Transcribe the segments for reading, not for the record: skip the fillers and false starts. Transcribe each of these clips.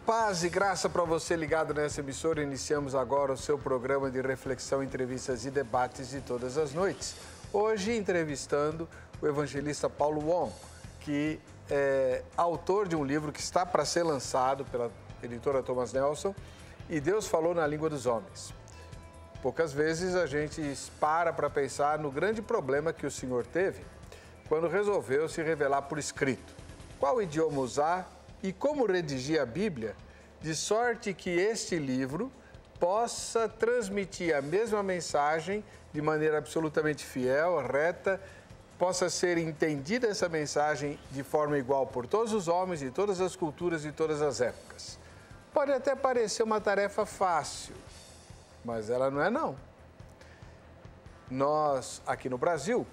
Paz e graça para você ligado nessa emissora. Iniciamos agora o seu programa de reflexão, entrevistas e debates de todas as noites. Hoje entrevistando o evangelista Paulo Wong, que é autor de um livro que está para ser lançado pela editora Thomas Nelson, E Deus Falou na Língua dos Homens. Poucas vezes a gente para pensar no grande problema que o Senhor teve quando resolveu se revelar por escrito. Qual idioma usar e como redigir a Bíblia, de sorte que este livro possa transmitir a mesma mensagem de maneira absolutamente fiel, reta, possa ser entendida essa mensagem de forma igual por todos os homens, de todas as culturas e todas as épocas. Pode até parecer uma tarefa fácil, mas ela não é não. Nós, aqui no Brasil,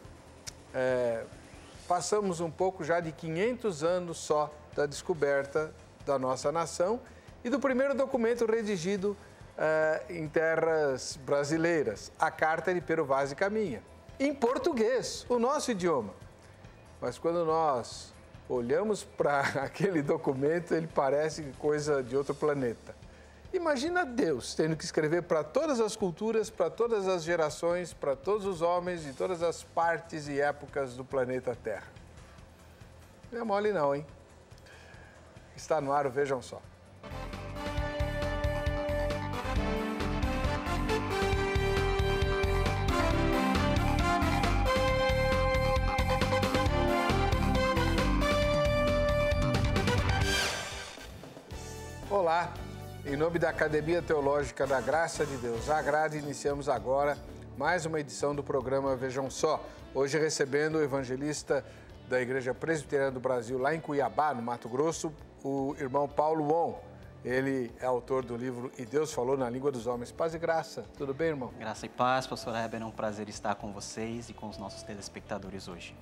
passamos um pouco já de 500 anos só da descoberta da nossa nação e do primeiro documento redigido em terras brasileiras, a Carta de Pero Vaz e Caminha, em português, o nosso idioma. Mas quando nós olhamos para aquele documento, ele parece coisa de outro planeta. Imagina Deus tendo que escrever para todas as culturas, para todas as gerações, para todos os homens de todas as partes e épocas do planeta Terra. Não é mole não, hein? Está no ar, vejam só. Olá, em nome da Academia Teológica da Graça de Deus, a Grade, iniciamos agora mais uma edição do programa Vejam Só. Hoje recebendo o evangelista da Igreja Presbiteriana do Brasil, lá em Cuiabá, no Mato Grosso, o irmão Paulo Wong. Ele é autor do livro E Deus Falou na Língua dos Homens. Paz e graça. Tudo bem, irmão? Graça e paz, pastor Heber. É um prazer estar com vocês e com os nossos telespectadores hoje.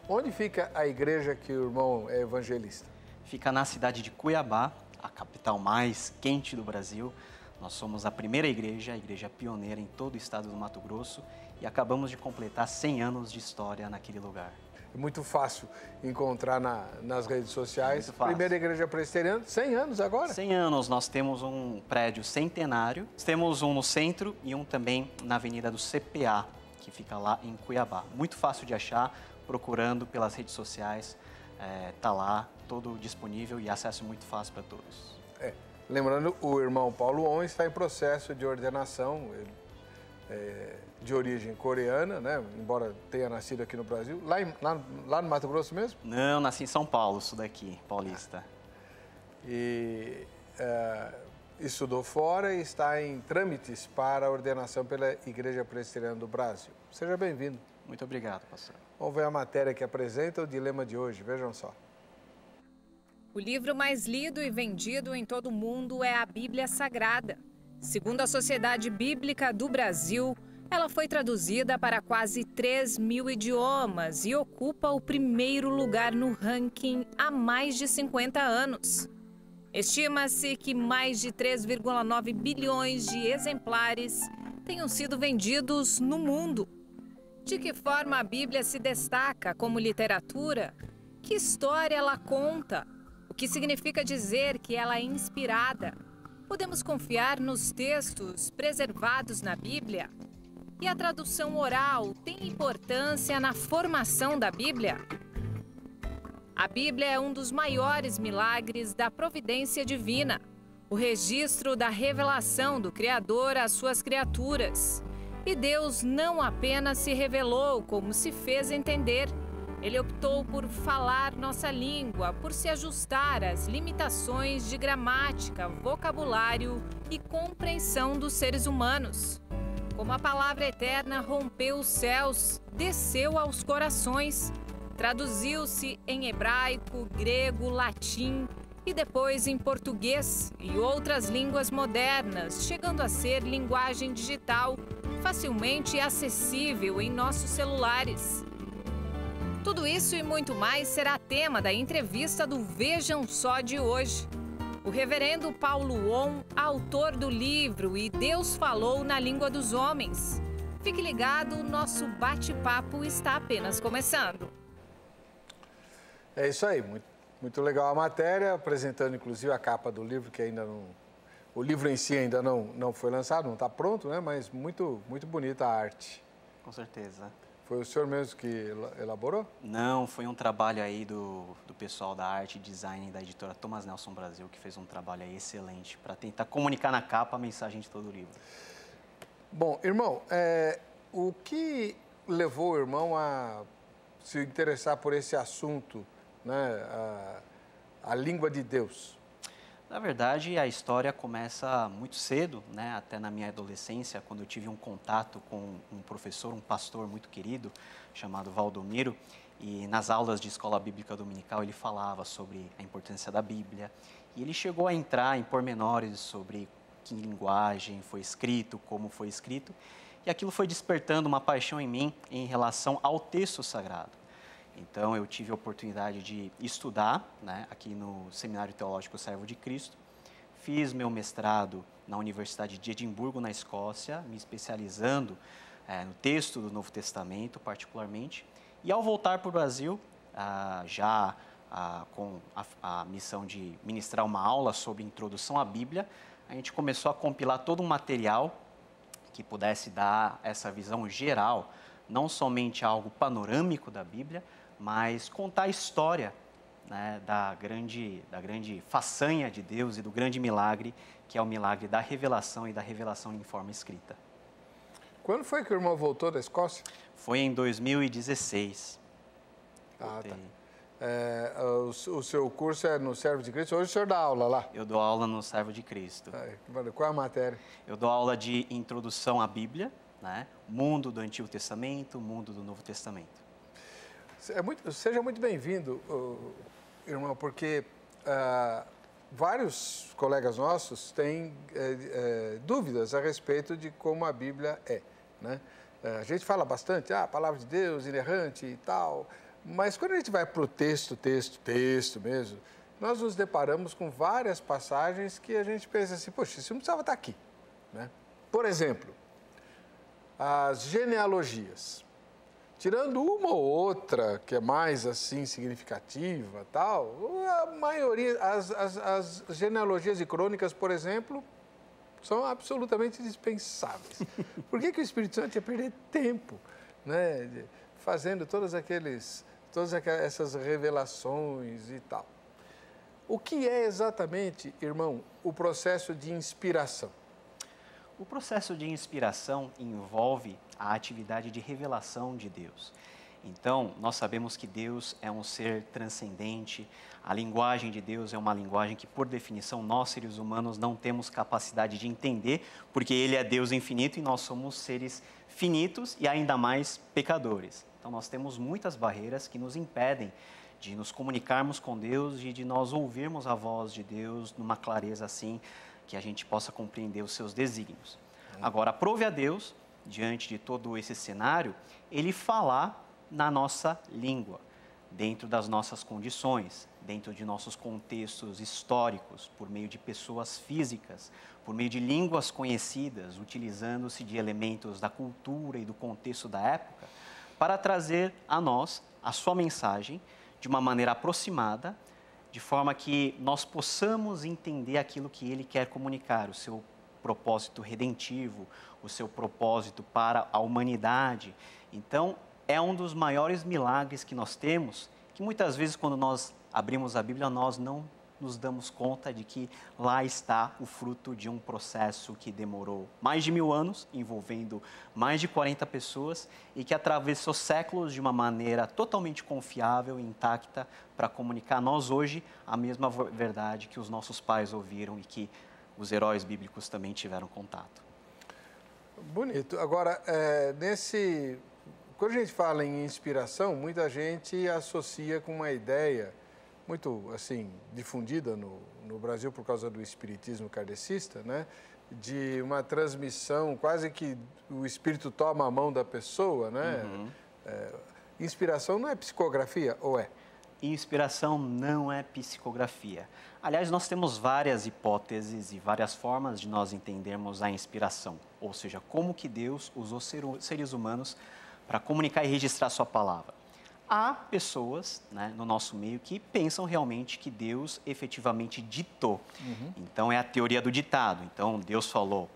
Onde fica a igreja que o irmão é evangelista? Fica na cidade de Cuiabá, a capital mais quente do Brasil. Nós somos a primeira igreja, a igreja pioneira em todo o estado do Mato Grosso, e acabamos de completar 100 anos de história naquele lugar. É muito fácil encontrar nas redes sociais. Primeira igreja presbiteriana, 100 anos agora? 100 anos, nós temos um prédio centenário, temos um no centro e um também na Avenida do CPA, que fica lá em Cuiabá. Muito fácil de achar, procurando pelas redes sociais, tá lá, todo disponível e acesso muito fácil para todos. Lembrando, o irmão Paulo Wong está em processo de ordenação, de origem coreana, né? Embora tenha nascido aqui no Brasil. Lá no Mato Grosso mesmo? Não, nasci em São Paulo, isso daqui, paulista. E estudou fora e está em trâmites para a ordenação pela Igreja Presbiteriana do Brasil. Seja bem-vindo. Muito obrigado, pastor. Vamos ver a matéria que apresenta o dilema de hoje, vejam só. O livro mais lido e vendido em todo o mundo é a Bíblia Sagrada. Segundo a Sociedade Bíblica do Brasil, ela foi traduzida para quase 3.000 idiomas e ocupa o primeiro lugar no ranking há mais de 50 anos. Estima-se que mais de 3,9 bilhões de exemplares tenham sido vendidos no mundo. De que forma a Bíblia se destaca como literatura? Que história ela conta? O que significa dizer que ela é inspirada? Podemos confiar nos textos preservados na Bíblia? E a tradução oral tem importância na formação da Bíblia? A Bíblia é um dos maiores milagres da providência divina, o registro da revelação do Criador às suas criaturas. E Deus não apenas se revelou, como se fez entender. Ele optou por falar nossa língua, por se ajustar às limitações de gramática, vocabulário e compreensão dos seres humanos. Como a palavra eterna rompeu os céus, desceu aos corações, traduziu-se em hebraico, grego, latim e depois em português e outras línguas modernas, chegando a ser linguagem digital, facilmente acessível em nossos celulares. Tudo isso e muito mais será tema da entrevista do Vejam Só de hoje. O reverendo Paulo Wong, autor do livro E Deus Falou na Língua dos Homens. Fique ligado, nosso bate-papo está apenas começando. É isso aí, Muito legal a matéria, apresentando inclusive a capa do livro, que ainda não... O livro em si ainda não foi lançado, não está pronto, né? Mas muito bonita a arte. Com certeza. Foi o senhor mesmo que elaborou? Não, foi um trabalho aí do pessoal da arte e design da editora Thomas Nelson Brasil, que fez um trabalho aí excelente para tentar comunicar na capa a mensagem de todo o livro. Bom, irmão, o que levou o irmão a se interessar por esse assunto, né? A língua de Deus? Na verdade, a história começa muito cedo, né? Até na minha adolescência, quando eu tive um contato com um professor, um pastor muito querido, chamado Valdomiro, e nas aulas de escola bíblica dominical ele falava sobre a importância da Bíblia, e ele chegou a entrar em pormenores sobre que linguagem foi escrito, como foi escrito, e aquilo foi despertando uma paixão em mim em relação ao texto sagrado. Então, eu tive a oportunidade de estudar, né, aqui no Seminário Teológico Servo de Cristo. Fiz meu mestrado na Universidade de Edimburgo, na Escócia, me especializando no texto do Novo Testamento, particularmente. E, ao voltar para o Brasil, com a missão de ministrar uma aula sobre introdução à Bíblia, a gente começou a compilar todo um material que pudesse dar essa visão geral, não somente algo panorâmico da Bíblia, mas contar a história, né, da grande façanha de Deus e do grande milagre, que é o milagre da revelação e da revelação em forma escrita. Quando foi que o irmão voltou da Escócia? Foi em 2016. Ah, tá. O seu curso é no Servo de Cristo. Hoje o senhor dá aula lá? Eu dou aula no Servo de Cristo. Qual é a matéria? Eu dou aula de introdução à Bíblia, né, mundo do Antigo Testamento, mundo do Novo Testamento. Seja muito bem-vindo, irmão, porque vários colegas nossos têm dúvidas a respeito de como a Bíblia é, né? A gente fala bastante, a palavra de Deus, inerrante e tal, mas quando a gente vai para o texto mesmo, nós nos deparamos com várias passagens que a gente pensa assim, poxa, isso não precisava estar aqui, né? Por exemplo, as genealogias. Tirando uma ou outra que é mais assim significativa, tal, a maioria, as genealogias e crônicas, por exemplo, são absolutamente dispensáveis. Por que o Espírito Santo ia perder tempo, né, fazendo todas essas revelações e tal? O que é exatamente, irmão, o processo de inspiração? O processo de inspiração envolve a atividade de revelação de Deus. Então, nós sabemos que Deus é um ser transcendente, a linguagem de Deus é uma linguagem que, por definição, nós, seres humanos, não temos capacidade de entender, porque Ele é Deus infinito e nós somos seres finitos e ainda mais pecadores. Então, nós temos muitas barreiras que nos impedem de nos comunicarmos com Deus e de nós ouvirmos a voz de Deus numa clareza assim, que a gente possa compreender os seus desígnios. Agora, aprove a Deus, diante de todo esse cenário, Ele falar na nossa língua, dentro das nossas condições, dentro de nossos contextos históricos, por meio de pessoas físicas, por meio de línguas conhecidas, utilizando-se de elementos da cultura e do contexto da época, para trazer a nós a sua mensagem de uma maneira aproximada, de forma que nós possamos entender aquilo que Ele quer comunicar, o seu propósito redentivo, o seu propósito para a humanidade. Então, é um dos maiores milagres que nós temos, que muitas vezes quando nós abrimos a Bíblia, nós não nos damos conta de que lá está o fruto de um processo que demorou mais de 1000 anos, envolvendo mais de 40 pessoas e que atravessou séculos de uma maneira totalmente confiável e intacta para comunicar a nós hoje a mesma verdade que os nossos pais ouviram e que os heróis bíblicos também tiveram contato. Bonito. Agora, quando a gente fala em inspiração, muita gente associa com uma ideia muito assim difundida no Brasil por causa do espiritismo kardecista, né? De uma transmissão, quase que o espírito toma a mão da pessoa, né? Uhum. Inspiração não é psicografia, ou é? Inspiração não é psicografia. Aliás, nós temos várias hipóteses e várias formas de nós entendermos a inspiração, ou seja, como que Deus usou seres humanos para comunicar e registrar sua palavra. Há pessoas, né, no nosso meio que pensam realmente que Deus efetivamente ditou. Então, é a teoria do ditado. Então, Deus falou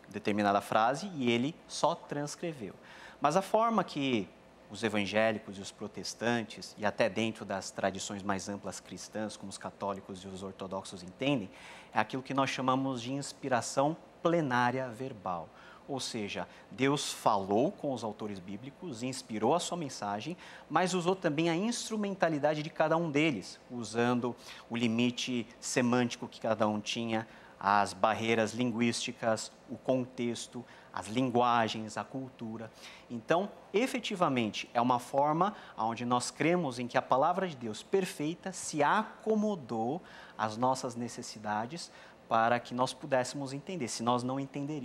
determinada frase e ele só transcreveu. Mas a forma que os evangélicos e os protestantes, e até dentro das tradições mais amplas cristãs, como os católicos e os ortodoxos entendem, é aquilo que nós chamamos de inspiração plenária verbal. Ou seja, Deus falou com os autores bíblicos, inspirou a sua mensagem, mas usou também a instrumentalidade de cada um deles, usando o limite semântico que cada um tinha, as barreiras linguísticas, o contexto, as linguagens, a cultura. Então, efetivamente, é uma forma onde nós cremos em que a palavra de Deus perfeita se acomodou às nossas necessidades para que nós pudéssemos entender.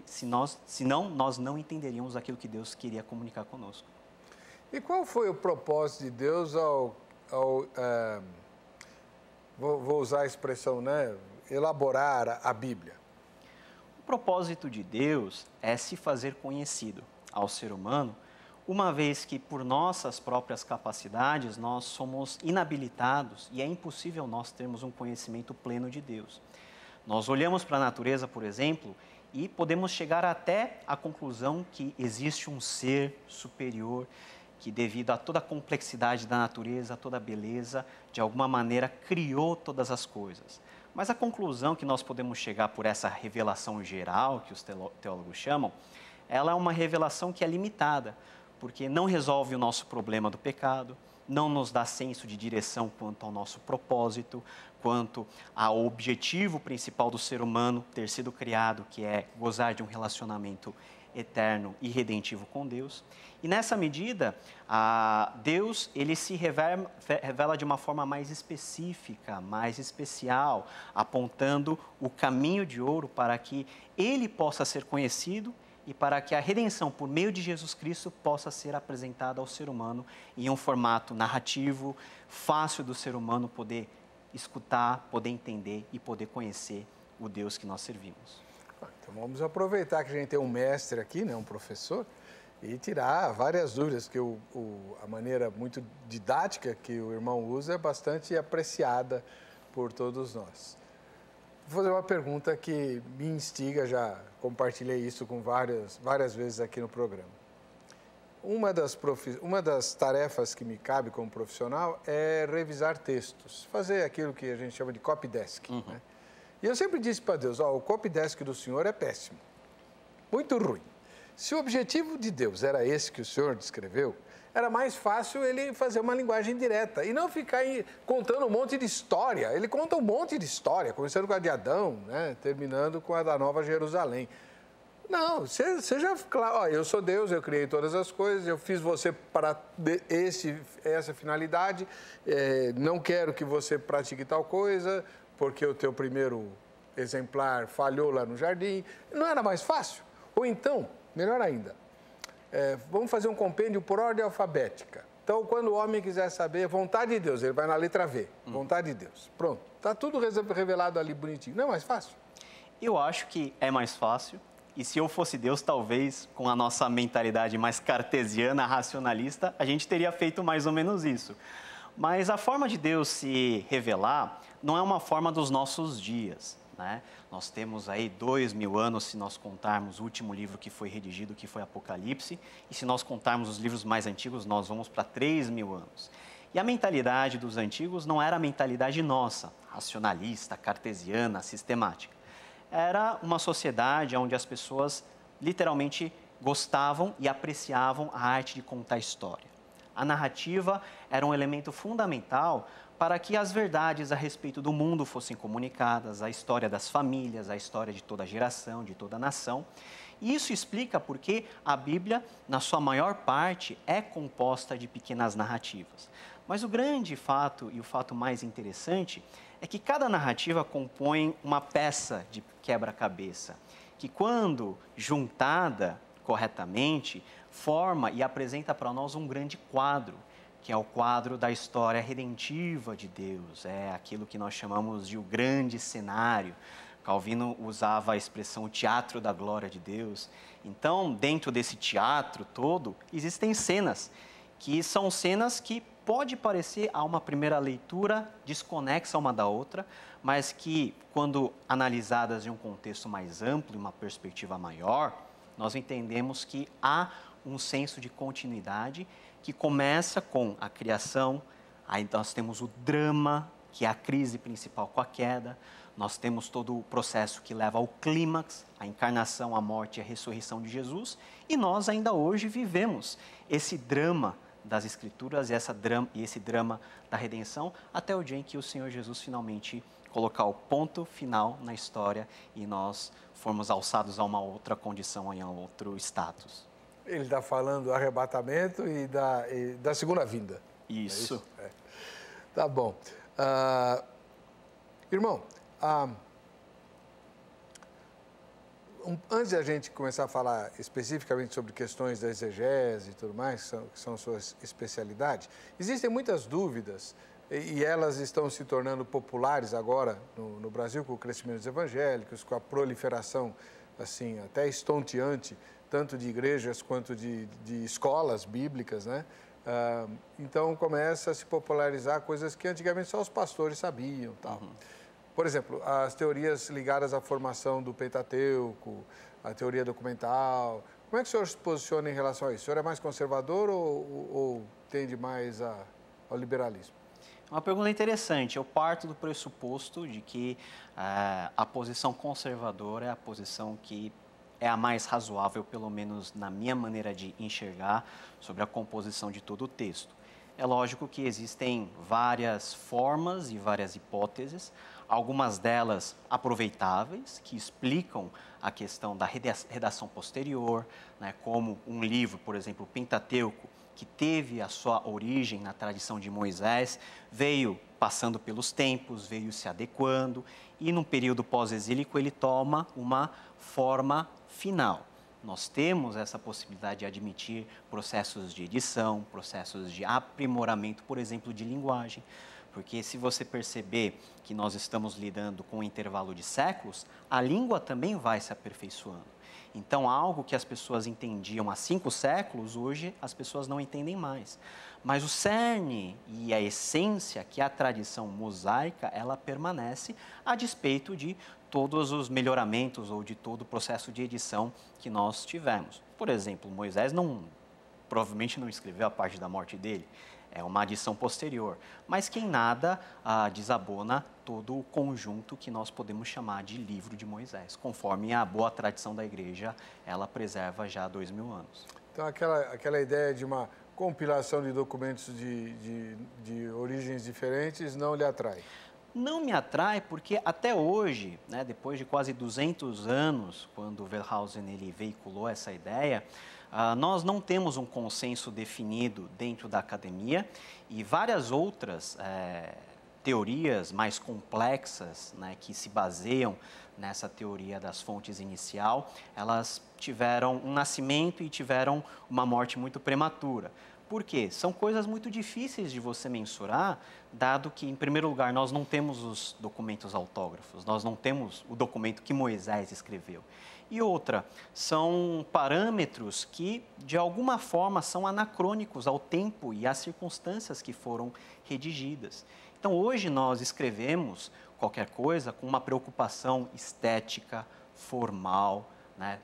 Senão, nós não entenderíamos aquilo que Deus queria comunicar conosco. E qual foi o propósito de Deus vou usar a expressão, né? Elaborar a Bíblia? O propósito de Deus é se fazer conhecido ao ser humano, uma vez que por nossas próprias capacidades nós somos inabilitados e é impossível nós termos um conhecimento pleno de Deus. Nós olhamos para a natureza, por exemplo, e podemos chegar até a conclusão que existe um ser superior que, devido a toda a complexidade da natureza, a toda a beleza, de alguma maneira criou todas as coisas. Mas a conclusão que nós podemos chegar por essa revelação geral, que os teólogos chamam, ela é uma revelação que é limitada, porque não resolve o nosso problema do pecado, não nos dá senso de direção quanto ao nosso propósito, quanto ao objetivo principal do ser humano ter sido criado, que é gozar de um relacionamento eterno e redentivo com Deus. E nessa medida, Deus ele se revela de uma forma mais específica, mais especial, apontando o caminho de ouro para que ele possa ser conhecido e para que a redenção por meio de Jesus Cristo possa ser apresentada ao ser humano em um formato narrativo, fácil do ser humano poder escutar, poder entender e poder conhecer o Deus que nós servimos. Então vamos aproveitar que a gente tem um mestre aqui, né, um professor, e tirar várias dúvidas, que a maneira muito didática que o irmão usa é bastante apreciada por todos nós. Vou fazer uma pergunta que me instiga, já compartilhei isso com várias vezes aqui no programa. Uma das tarefas que me cabe como profissional é revisar textos, fazer aquilo que a gente chama de copy desk. Né? E eu sempre disse para Deus, o copy desk do senhor é péssimo, muito ruim. Se o objetivo de Deus era esse que o senhor descreveu, era mais fácil ele fazer uma linguagem direta e não ficar contando um monte de história. Ele conta um monte de história, começando com a de Adão, né, terminando com a da Nova Jerusalém. Não, seja claro, eu sou Deus, eu criei todas as coisas, eu fiz você para essa finalidade, não quero que você pratique tal coisa, porque o teu primeiro exemplar falhou lá no jardim. Não era mais fácil? Ou então, melhor ainda, vamos fazer um compêndio por ordem alfabética. Então, quando o homem quiser saber vontade de Deus, ele vai na letra V, vontade de Deus. Pronto, está tudo revelado ali bonitinho. Não é mais fácil? Eu acho que é mais fácil. E se eu fosse Deus, talvez, com a nossa mentalidade mais cartesiana, racionalista, a gente teria feito mais ou menos isso. Mas a forma de Deus se revelar não é uma forma dos nossos dias, né? Nós temos aí 2000 anos, se nós contarmos o último livro que foi redigido, que foi Apocalipse, e se nós contarmos os livros mais antigos, nós vamos para 3000 anos. E a mentalidade dos antigos não era a mentalidade nossa, racionalista, cartesiana, sistemática. Era uma sociedade onde as pessoas literalmente gostavam e apreciavam a arte de contar história. A narrativa era um elemento fundamental para que as verdades a respeito do mundo fossem comunicadas, a história das famílias, a história de toda a geração, de toda a nação. E isso explica porque a Bíblia, na sua maior parte, é composta de pequenas narrativas. Mas o grande fato e o fato mais interessante é que cada narrativa compõe uma peça de quebra-cabeça, que quando juntada corretamente, forma e apresenta para nós um grande quadro, que é o quadro da história redentiva de Deus, é aquilo que nós chamamos de o grande cenário. Calvino usava a expressão o teatro da glória de Deus. Então, dentro desse teatro todo, existem cenas, que são cenas que pode parecer, a uma primeira leitura, desconexa uma da outra, mas que, quando analisadas em um contexto mais amplo, em uma perspectiva maior, nós entendemos que há um senso de continuidade que começa com a criação, aí nós temos o drama, que é a crise principal com a queda, nós temos todo o processo que leva ao clímax, a encarnação, a morte e a ressurreição de Jesus, e nós ainda hoje vivemos esse drama das Escrituras e esse drama da redenção, até o dia em que o Senhor Jesus finalmente colocar o ponto final na história e nós formos alçados a uma outra condição, a um outro status. Ele está falando do arrebatamento e da segunda vinda. Isso. É isso? Tá bom. Irmão, antes de a gente começar a falar especificamente sobre questões da exegese e tudo mais, que são suas especialidades, existem muitas dúvidas e elas estão se tornando populares agora no Brasil com o crescimento dos evangélicos, com a proliferação assim até estonteante, tanto de igrejas quanto de escolas bíblicas, né? Então começa a se popularizar coisas que antigamente só os pastores sabiam, tal. Por exemplo, as teorias ligadas à formação do Pentateuco, a teoria documental. Como é que o senhor se posiciona em relação a isso? O senhor é mais conservador ou tende mais ao liberalismo? Uma pergunta interessante. Eu parto do pressuposto de que a posição conservadora é a posição que é a mais razoável, pelo menos na minha maneira de enxergar, sobre a composição de todo o texto. É lógico que existem várias formas e várias hipóteses, algumas delas aproveitáveis, que explicam a questão da redação posterior, né, como um livro, por exemplo, o Pentateuco, que teve a sua origem na tradição de Moisés, veio passando pelos tempos, veio se adequando, e num período pós-exílico ele toma uma forma final. Nós temos essa possibilidade de admitir processos de edição, processos de aprimoramento, por exemplo, de linguagem. Porque se você perceber que nós estamos lidando com um intervalo de séculos, a língua também vai se aperfeiçoando. Então, algo que as pessoas entendiam há 5 séculos, hoje as pessoas não entendem mais. Mas o cerne e a essência, que é a tradição mosaica, ela permanece a despeito de todos os melhoramentos ou de todo o processo de edição que nós tivemos. Por exemplo, Moisés provavelmente não escreveu a parte da morte dele, é uma adição posterior, mas que em nada desabona todo o conjunto que nós podemos chamar de livro de Moisés, conforme a boa tradição da igreja, ela preserva já há 2000 anos. Então, aquela ideia de uma compilação de documentos de origens diferentes não lhe atrai? Não me atrai porque até hoje, né, depois de quase 200 anos, quando Wellhausen ele veiculou essa ideia, nós não temos um consenso definido dentro da academia e várias outras teorias mais complexas, né, que se baseiam nessa teoria das fontes inicial, elas tiveram um nascimento e tiveram uma morte muito prematura. Por quê? São coisas muito difíceis de você mensurar, dado que, em primeiro lugar, nós não temos os documentos autógrafos, nós não temos o documento que Moisés escreveu. E outra, são parâmetros que, de alguma forma, são anacrônicos ao tempo e às circunstâncias que foram redigidas. Então, hoje nós escrevemos qualquer coisa com uma preocupação estética, formal, né?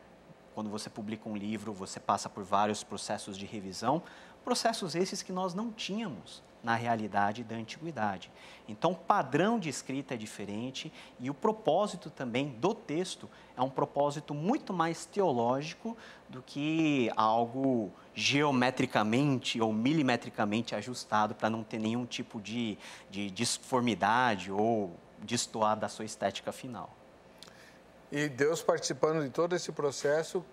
Quando você publica um livro, você passa por vários processos de revisão, processos esses que nós não tínhamos na realidade da antiguidade. Então, o padrão de escrita é diferente e o propósito também do texto é um propósito muito mais teológico do que algo geometricamente ou milimetricamente ajustado para não ter nenhum tipo de disformidade ou destoar da sua estética final. E Deus participando de todo esse processo,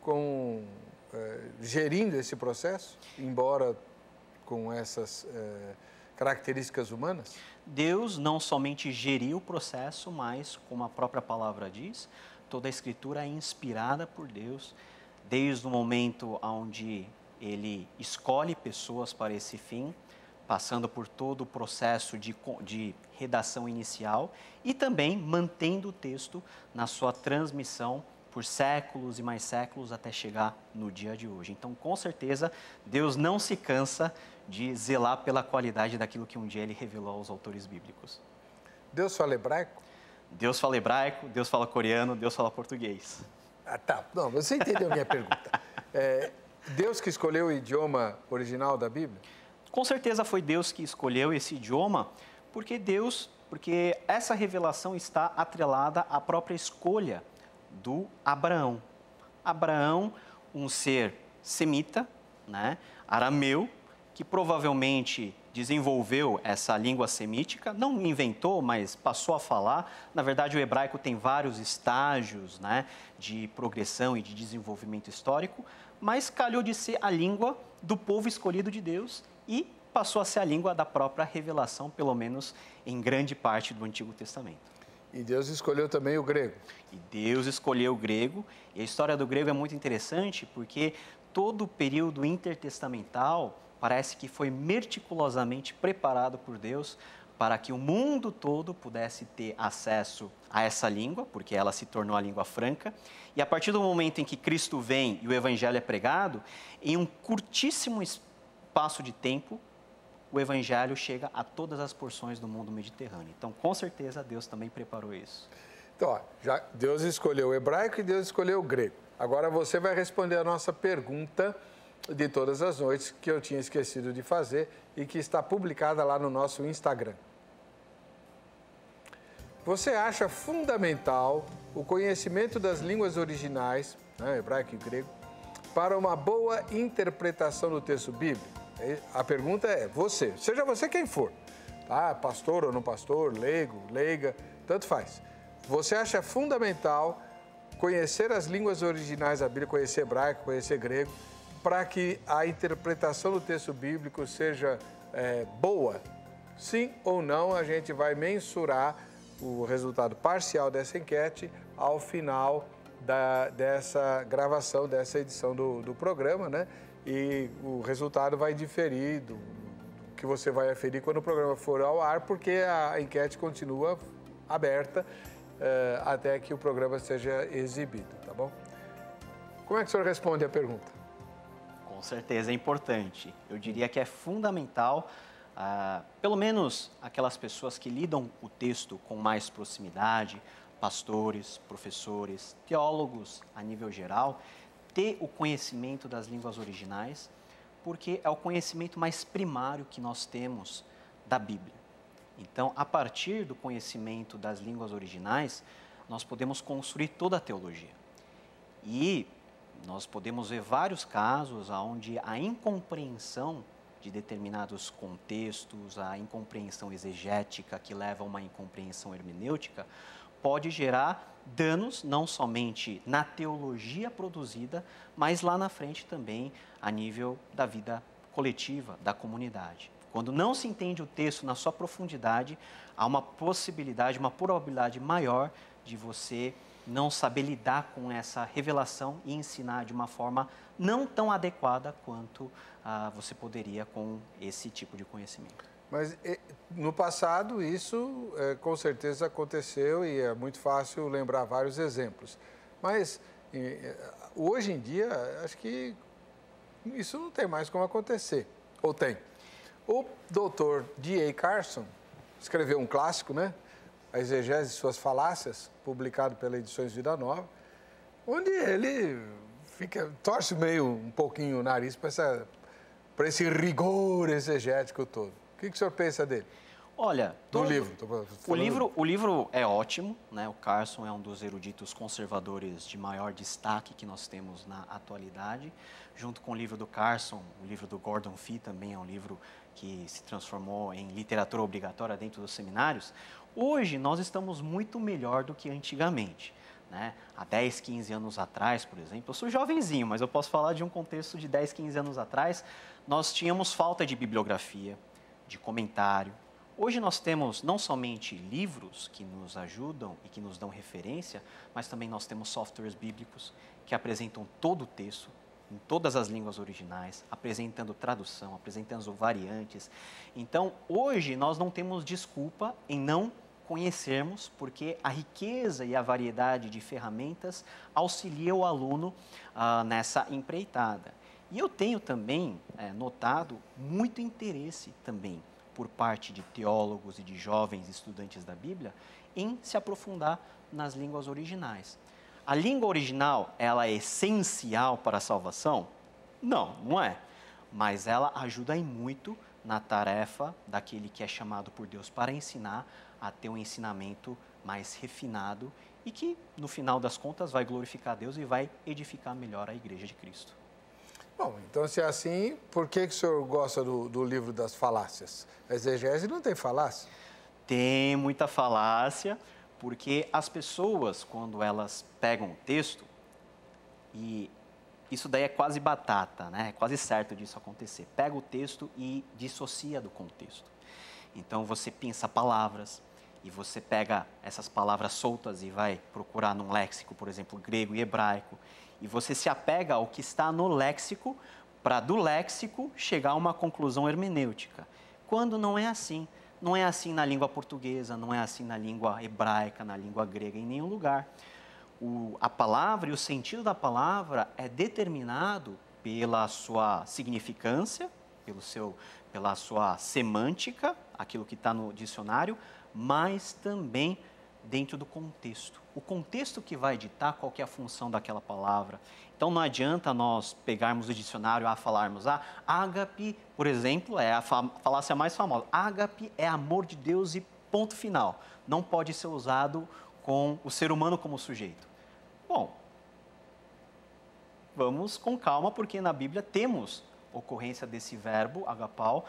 gerindo esse processo, embora com essas características humanas? Deus não somente geriu o processo, mas, como a própria palavra diz, toda a Escritura é inspirada por Deus, desde o momento onde Ele escolhe pessoas para esse fim, passando por todo o processo de redação inicial e também mantendo o texto na sua transmissão por séculos e mais séculos até chegar no dia de hoje. Então, com certeza, Deus não se cansa de zelar pela qualidade daquilo que um dia ele revelou aos autores bíblicos. Deus fala hebraico? Deus fala hebraico, Deus fala coreano, Deus fala português. Ah, tá. Não, você entendeu a minha pergunta. Deus que escolheu o idioma original da Bíblia? Com certeza foi Deus que escolheu esse idioma, porque essa revelação está atrelada à própria escolha do Abraão. Abraão, um ser semita, né, arameu, que provavelmente desenvolveu essa língua semítica, não inventou, mas passou a falar. Na verdade, o hebraico tem vários estágios, né, de progressão e de desenvolvimento histórico, mas calhou de ser a língua do povo escolhido de Deus e passou a ser a língua da própria revelação, pelo menos em grande parte do Antigo Testamento. E Deus escolheu também o grego. E Deus escolheu o grego, e a história do grego é muito interessante porque todo o período intertestamental parece que foi meticulosamente preparado por Deus para que o mundo todo pudesse ter acesso a essa língua, porque ela se tornou a língua franca. E a partir do momento em que Cristo vem e o Evangelho é pregado, em um curtíssimo espaço de tempo, o Evangelho chega a todas as porções do mundo mediterrâneo. Então, com certeza, Deus também preparou isso. Então, ó, já Deus escolheu o hebraico e Deus escolheu o grego. Agora você vai responder a nossa pergunta de todas as noites, que eu tinha esquecido de fazer e que está publicada lá no nosso Instagram. Você acha fundamental o conhecimento das línguas originais, né, hebraico e grego, para uma boa interpretação do texto bíblico? A pergunta é você, seja você quem for, tá? Pastor ou não pastor, leigo, leiga, tanto faz. Você acha fundamental conhecer as línguas originais da Bíblia, conhecer hebraico, conhecer grego, para que a interpretação do texto bíblico seja boa? Sim ou não, a gente vai mensurar o resultado parcial dessa enquete ao final dessa gravação, dessa edição do programa, né? E o resultado vai diferir do que você vai aferir quando o programa for ao ar, porque a enquete continua aberta até que o programa seja exibido, tá bom? Como é que o senhor responde a pergunta? Com certeza é importante. Eu diria que é fundamental, pelo menos aquelas pessoas que lidam o texto com mais proximidade, pastores, professores, teólogos a nível geral, ter o conhecimento das línguas originais, porque é o conhecimento mais primário que nós temos da Bíblia. Então, a partir do conhecimento das línguas originais, nós podemos construir toda a teologia. E nós podemos ver vários casos onde a incompreensão de determinados contextos, a incompreensão exegética que leva a uma incompreensão hermenêutica, pode gerar danos não somente na teologia produzida, mas lá na frente também a nível da vida coletiva, da comunidade. Quando não se entende o texto na sua profundidade, há uma possibilidade, uma probabilidade maior de você não saber lidar com essa revelação e ensinar de uma forma não tão adequada quanto você poderia com esse tipo de conhecimento. Mas no passado isso com certeza aconteceu e é muito fácil lembrar vários exemplos. Mas hoje em dia acho que isso não tem mais como acontecer. Ou tem? O Dr. D.A. Carson escreveu um clássico, né? A Exegese de Suas Falácias, publicado pela Edições Vida Nova, onde ele torce meio um pouquinho o nariz para esse rigor exegético todo. O que o senhor pensa dele? Olha, do livro. O livro é ótimo, né? O Carson é um dos eruditos conservadores de maior destaque que nós temos na atualidade. Junto com o livro do Carson, o livro do Gordon Fee também é um livro que se transformou em literatura obrigatória dentro dos seminários. Hoje nós estamos muito melhor do que antigamente, né? Há 10, 15 anos atrás, por exemplo, eu sou jovenzinho, mas eu posso falar de um contexto de 10, 15 anos atrás, nós tínhamos falta de bibliografia, de comentário. Hoje nós temos não somente livros que nos ajudam e que nos dão referência, mas também nós temos softwares bíblicos que apresentam todo o texto, em todas as línguas originais, apresentando tradução, apresentando variantes. Então, hoje nós não temos desculpa em não conhecermos, porque a riqueza e a variedade de ferramentas auxilia o aluno nessa empreitada. E eu tenho também notado muito interesse também por parte de teólogos e de jovens estudantes da Bíblia em se aprofundar nas línguas originais. A língua original, ela é essencial para a salvação? Não, não é. Mas ela ajuda em muito na tarefa daquele que é chamado por Deus para ensinar a ter um ensinamento mais refinado e que, no final das contas, vai glorificar Deus e vai edificar melhor a Igreja de Cristo. Bom, então se é assim, por que o senhor gosta do livro das falácias? A exegese não tem falácia? Tem muita falácia, porque as pessoas, quando elas pegam o texto, e isso daí é quase batata, né? É quase certo disso acontecer. Pega o texto e dissocia do contexto. Então você pensa palavras, e você pega essas palavras soltas e vai procurar num léxico, por exemplo, grego e hebraico, e você se apega ao que está no léxico, para do léxico chegar a uma conclusão hermenêutica. Quando não é assim. Não é assim na língua portuguesa, não é assim na língua hebraica, na língua grega, em nenhum lugar. A palavra e o sentido da palavra é determinado pela sua significância, pela sua semântica, aquilo que está no dicionário, mas também dentro do contexto. O contexto que vai ditar qual que é a função daquela palavra. Então não adianta nós pegarmos o dicionário a falarmos, ágape, por exemplo, é a falácia mais famosa. Ágape é amor de Deus e ponto final. Não pode ser usado com o ser humano como sujeito. Bom, vamos com calma, porque na Bíblia temos ocorrência desse verbo, agapau,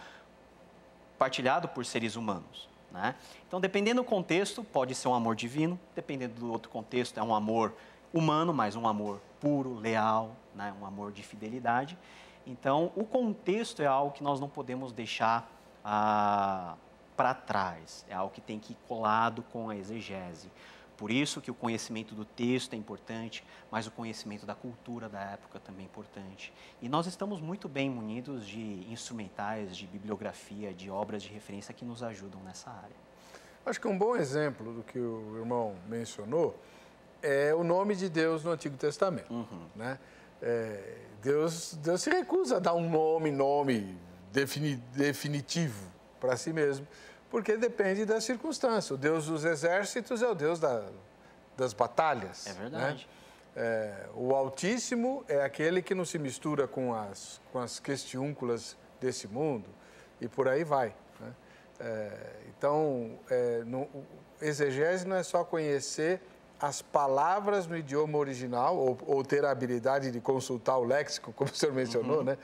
partilhado por seres humanos. Né? Então, dependendo do contexto, pode ser um amor divino, dependendo do outro contexto, é um amor humano, mas um amor puro, leal, né? Um amor de fidelidade. Então, o contexto é algo que nós não podemos deixar para trás, é algo que tem que ir colado com a exegese. Por isso que o conhecimento do texto é importante, mas o conhecimento da cultura da época também é importante. E nós estamos muito bem munidos de instrumentais, de bibliografia, de obras de referência que nos ajudam nessa área. Acho que um bom exemplo do que o irmão mencionou é o nome de Deus no Antigo Testamento. Né? Deus se recusa a dar um nome definitivo para si mesmo, porque depende da circunstância. O Deus dos exércitos é o Deus das batalhas. É verdade. Né? O Altíssimo é aquele que não se mistura com as questiúnculas desse mundo e por aí vai. Né? Então, exegese não é só conhecer as palavras no idioma original ou ter a habilidade de consultar o léxico, como o senhor mencionou, né?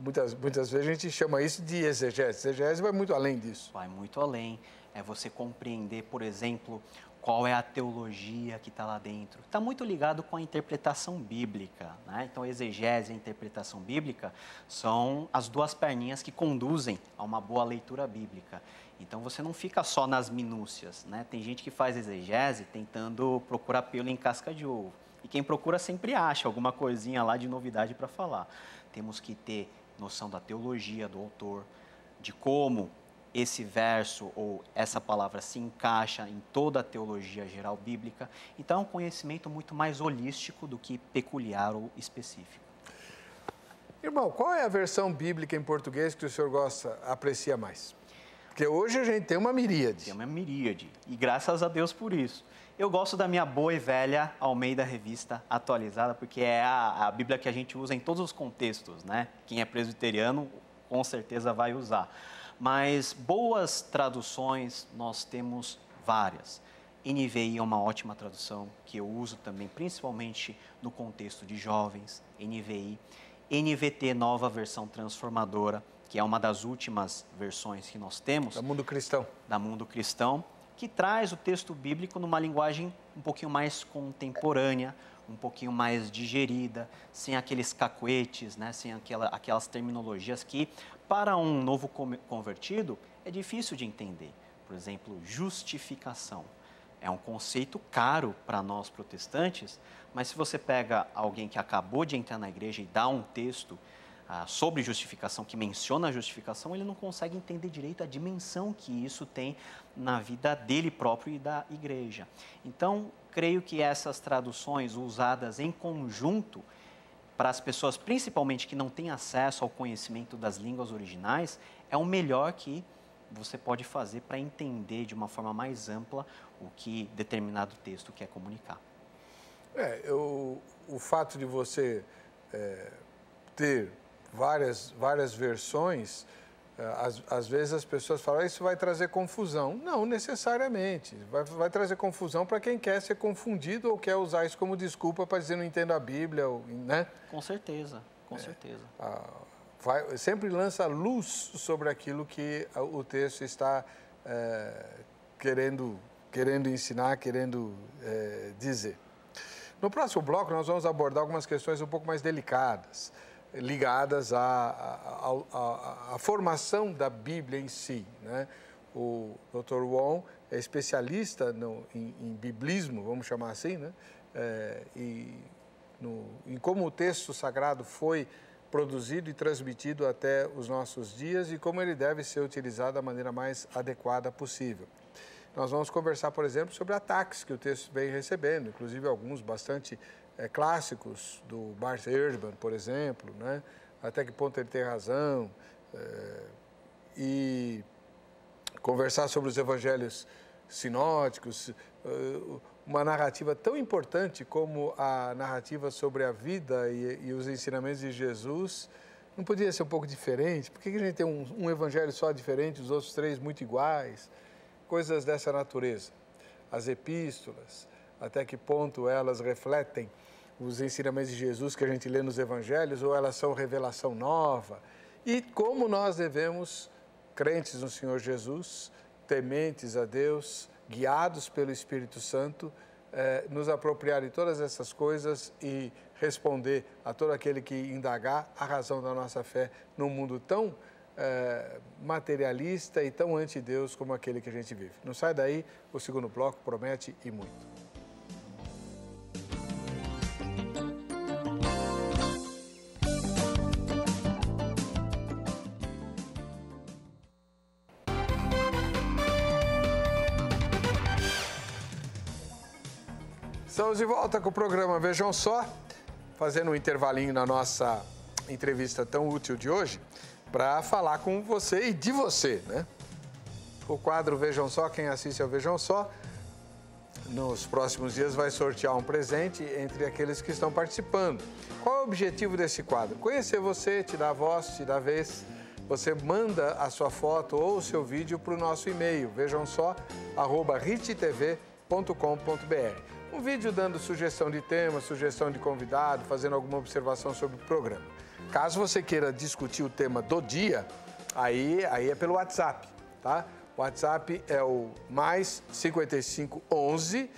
Muitas vezes a gente chama isso de exegese. Exegese vai muito além disso. Vai muito além. É você compreender, por exemplo, qual é a teologia que está lá dentro. Está muito ligado com a interpretação bíblica. Né? Então, a exegese e a interpretação bíblica são as duas perninhas que conduzem a uma boa leitura bíblica. Então, você não fica só nas minúcias. Né? Tem gente que faz exegese tentando procurar pelo em casca de ovo. E quem procura sempre acha alguma coisinha lá de novidade para falar. Temos que ter noção da teologia do autor, de como esse verso ou essa palavra se encaixa em toda a teologia geral bíblica. Então, é um conhecimento muito mais holístico do que peculiar ou específico. Irmão, qual é a versão bíblica em português que o senhor aprecia mais? Porque hoje a gente tem uma miríade. Tem uma miríade, e graças a Deus por isso. Eu gosto da minha boa e velha Almeida Revista Atualizada, porque é a Bíblia que a gente usa em todos os contextos, né? Quem é presbiteriano, com certeza vai usar. Mas boas traduções nós temos várias. NVI é uma ótima tradução, que eu uso também, principalmente no contexto de jovens, NVI. NVT, nova versão transformadora, que é uma das últimas versões que nós temos. Da Mundo Cristão. Da Mundo Cristão, que traz o texto bíblico numa linguagem um pouquinho mais contemporânea, um pouquinho mais digerida, sem aqueles cacuetes, né? Sem aquelas terminologias que, para um novo convertido, é difícil de entender. Por exemplo, justificação. É um conceito caro para nós protestantes, mas se você pega alguém que acabou de entrar na igreja e dá um texto sobre justificação, que menciona a justificação, ele não consegue entender direito a dimensão que isso tem na vida dele próprio e da igreja. Então, creio que essas traduções usadas em conjunto para as pessoas, principalmente que não têm acesso ao conhecimento das línguas originais, é o melhor que você pode fazer para entender de uma forma mais ampla o que determinado texto quer comunicar. O fato de você ter várias versões, às vezes as pessoas falam, isso vai trazer confusão. Não necessariamente. Vai trazer confusão para quem quer ser confundido ou quer usar isso como desculpa para dizer não entendo a Bíblia, né? Com certeza, com certeza. Sempre lança luz sobre aquilo que o texto está querendo ensinar, querendo dizer. No próximo bloco, nós vamos abordar algumas questões um pouco mais delicadas, ligadas à formação da Bíblia em si, né? O Dr. Wong é especialista em biblismo, vamos chamar assim, né? Em como o texto sagrado foi produzido e transmitido até os nossos dias e como ele deve ser utilizado da maneira mais adequada possível. Nós vamos conversar, por exemplo, sobre ataques que o texto vem recebendo, inclusive alguns bastante clássicos do Bart Ehrman, por exemplo, né? Até que ponto ele tem razão, e conversar sobre os evangelhos sinóticos, uma narrativa tão importante como a narrativa sobre a vida e os ensinamentos de Jesus, não podia ser um pouco diferente? Por que a gente tem um evangelho só diferente, os outros 3 muito iguais? Coisas dessa natureza. As epístolas, até que ponto elas refletem os ensinamentos de Jesus que a gente lê nos evangelhos, ou elas são revelação nova? E como nós devemos, crentes no Senhor Jesus, tementes a Deus, guiados pelo Espírito Santo, nos apropriar de todas essas coisas e responder a todo aquele que indagar a razão da nossa fé num mundo tão materialista e tão anti-Deus como aquele que a gente vive. Não sai daí, o segundo bloco promete e muito. Estamos de volta com o programa Vejam Só, fazendo um intervalinho na nossa entrevista tão útil de hoje, para falar com você e de você, né? O quadro Vejam Só, quem assiste ao Vejam Só, nos próximos dias vai sortear um presente entre aqueles que estão participando. Qual é o objetivo desse quadro? Conhecer você, te dar voz, te dar vez. Você manda a sua foto ou o seu vídeo para o nosso e-mail, vejamsó@rittv.com.br. Um vídeo dando sugestão de tema, sugestão de convidado, fazendo alguma observação sobre o programa. Caso você queira discutir o tema do dia, aí é pelo WhatsApp, tá? O WhatsApp é o mais 5511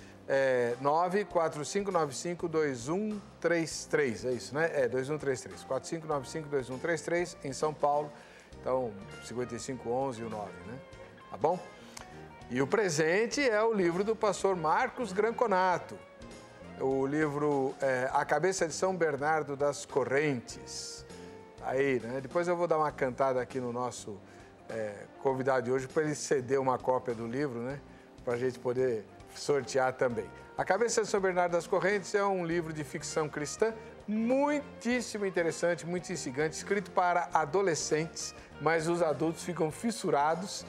945952133, é isso, né? 2133, 45952133 em São Paulo, então 5511 e o 9, né? Tá bom? E o presente é o livro do pastor Marcos Granconato, o livro A Cabeça de São Bernardo das Correntes. Aí, né? Depois eu vou dar uma cantada aqui no nosso convidado de hoje para ele ceder uma cópia do livro, né? Para a gente poder sortear também. A Cabeça de São Bernardo das Correntes é um livro de ficção cristã muitíssimo interessante, muito instigante, escrito para adolescentes, mas os adultos ficam fissurados.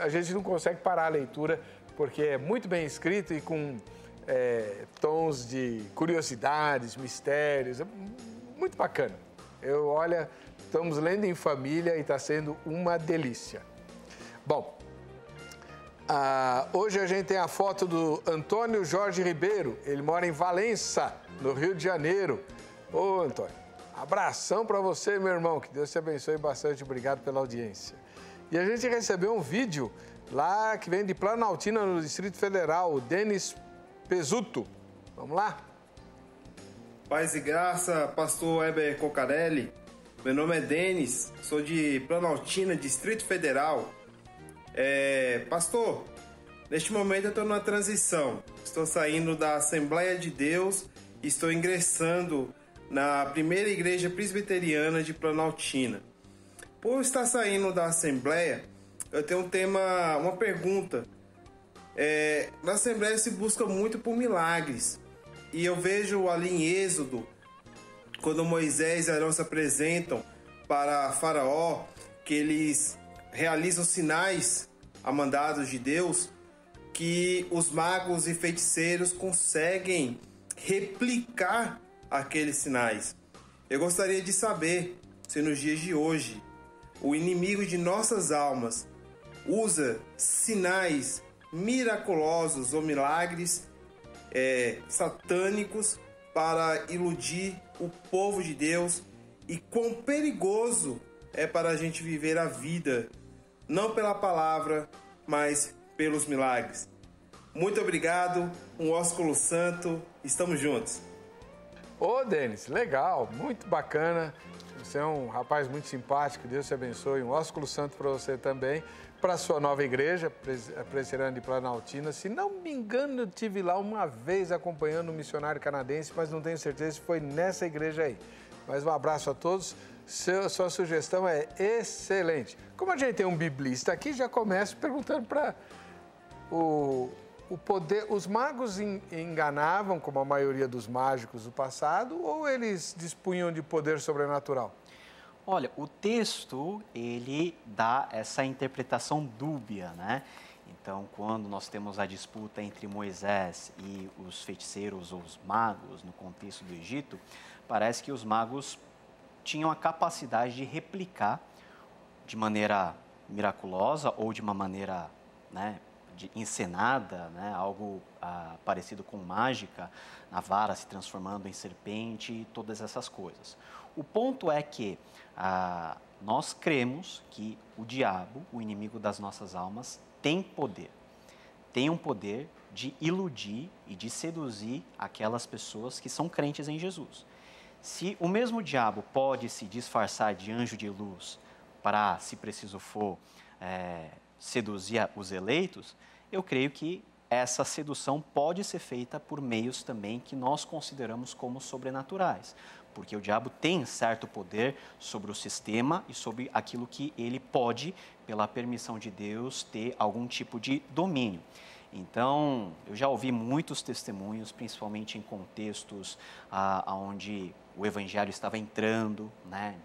A gente não consegue parar a leitura, porque é muito bem escrito e com tons de curiosidades, mistérios, é muito bacana. Estamos lendo em família e está sendo uma delícia. Bom, hoje a gente tem a foto do Antônio Jorge Ribeiro, ele mora em Valença, no Rio de Janeiro. Ô, Antônio, abração para você, meu irmão, que Deus te abençoe bastante, obrigado pela audiência. E a gente recebeu um vídeo lá que vem de Planaltina, no Distrito Federal, o Denis Pesuto. Vamos lá? Paz e graça, pastor Heber Cocarelli. Meu nome é Denis, sou de Planaltina, Distrito Federal. Pastor, neste momento eu estou numa transição. Estou saindo da Assembleia de Deus e estou ingressando na primeira igreja presbiteriana de Planaltina. Por estar saindo da Assembleia, eu tenho uma pergunta. Na Assembleia se busca muito por milagres. E eu vejo ali em Êxodo quando Moisés e Arão se apresentam para Faraó, que eles realizam sinais a mandados de Deus, que os magos e feiticeiros conseguem replicar aqueles sinais. Eu gostaria de saber se nos dias de hoje o inimigo de nossas almas usa sinais miraculosos ou milagres satânicos para iludir o povo de Deus, e quão perigoso é para a gente viver a vida, não pela palavra, mas pelos milagres. Muito obrigado, um ósculo santo, estamos juntos. Ô, Denis, legal, muito bacana. Você é um rapaz muito simpático, Deus te abençoe. Um ósculo santo para você também, para a sua nova igreja, Presbiteriana de Planaltina. Se não me engano, eu estive lá uma vez acompanhando um missionário canadense, mas não tenho certeza se foi nessa igreja aí. Mas um abraço a todos. Sua sugestão é excelente. Como a gente tem um biblista aqui, já começo perguntando para o poder. Os magos enganavam, como a maioria dos mágicos do passado, ou eles dispunham de poder sobrenatural? Olha, o texto, ele dá essa interpretação dúbia, né? Então, quando nós temos a disputa entre Moisés e os feiticeiros ou os magos, no contexto do Egito, parece que os magos tinham a capacidade de replicar de maneira miraculosa ou de uma maneira, né, encenada, né, algo parecido com mágica, a vara se transformando em serpente e todas essas coisas. O ponto é que nós cremos que o diabo, o inimigo das nossas almas, tem um poder de iludir e de seduzir aquelas pessoas que são crentes em Jesus. Se o mesmo diabo pode se disfarçar de anjo de luz para, se preciso for, seduzir os eleitos, eu creio que essa sedução pode ser feita por meios também que nós consideramos como sobrenaturais, porque o diabo tem certo poder sobre o sistema e sobre aquilo que ele pode, pela permissão de Deus, ter algum tipo de domínio. Então, eu já ouvi muitos testemunhos, principalmente em contextos onde o evangelho estava entrando, né,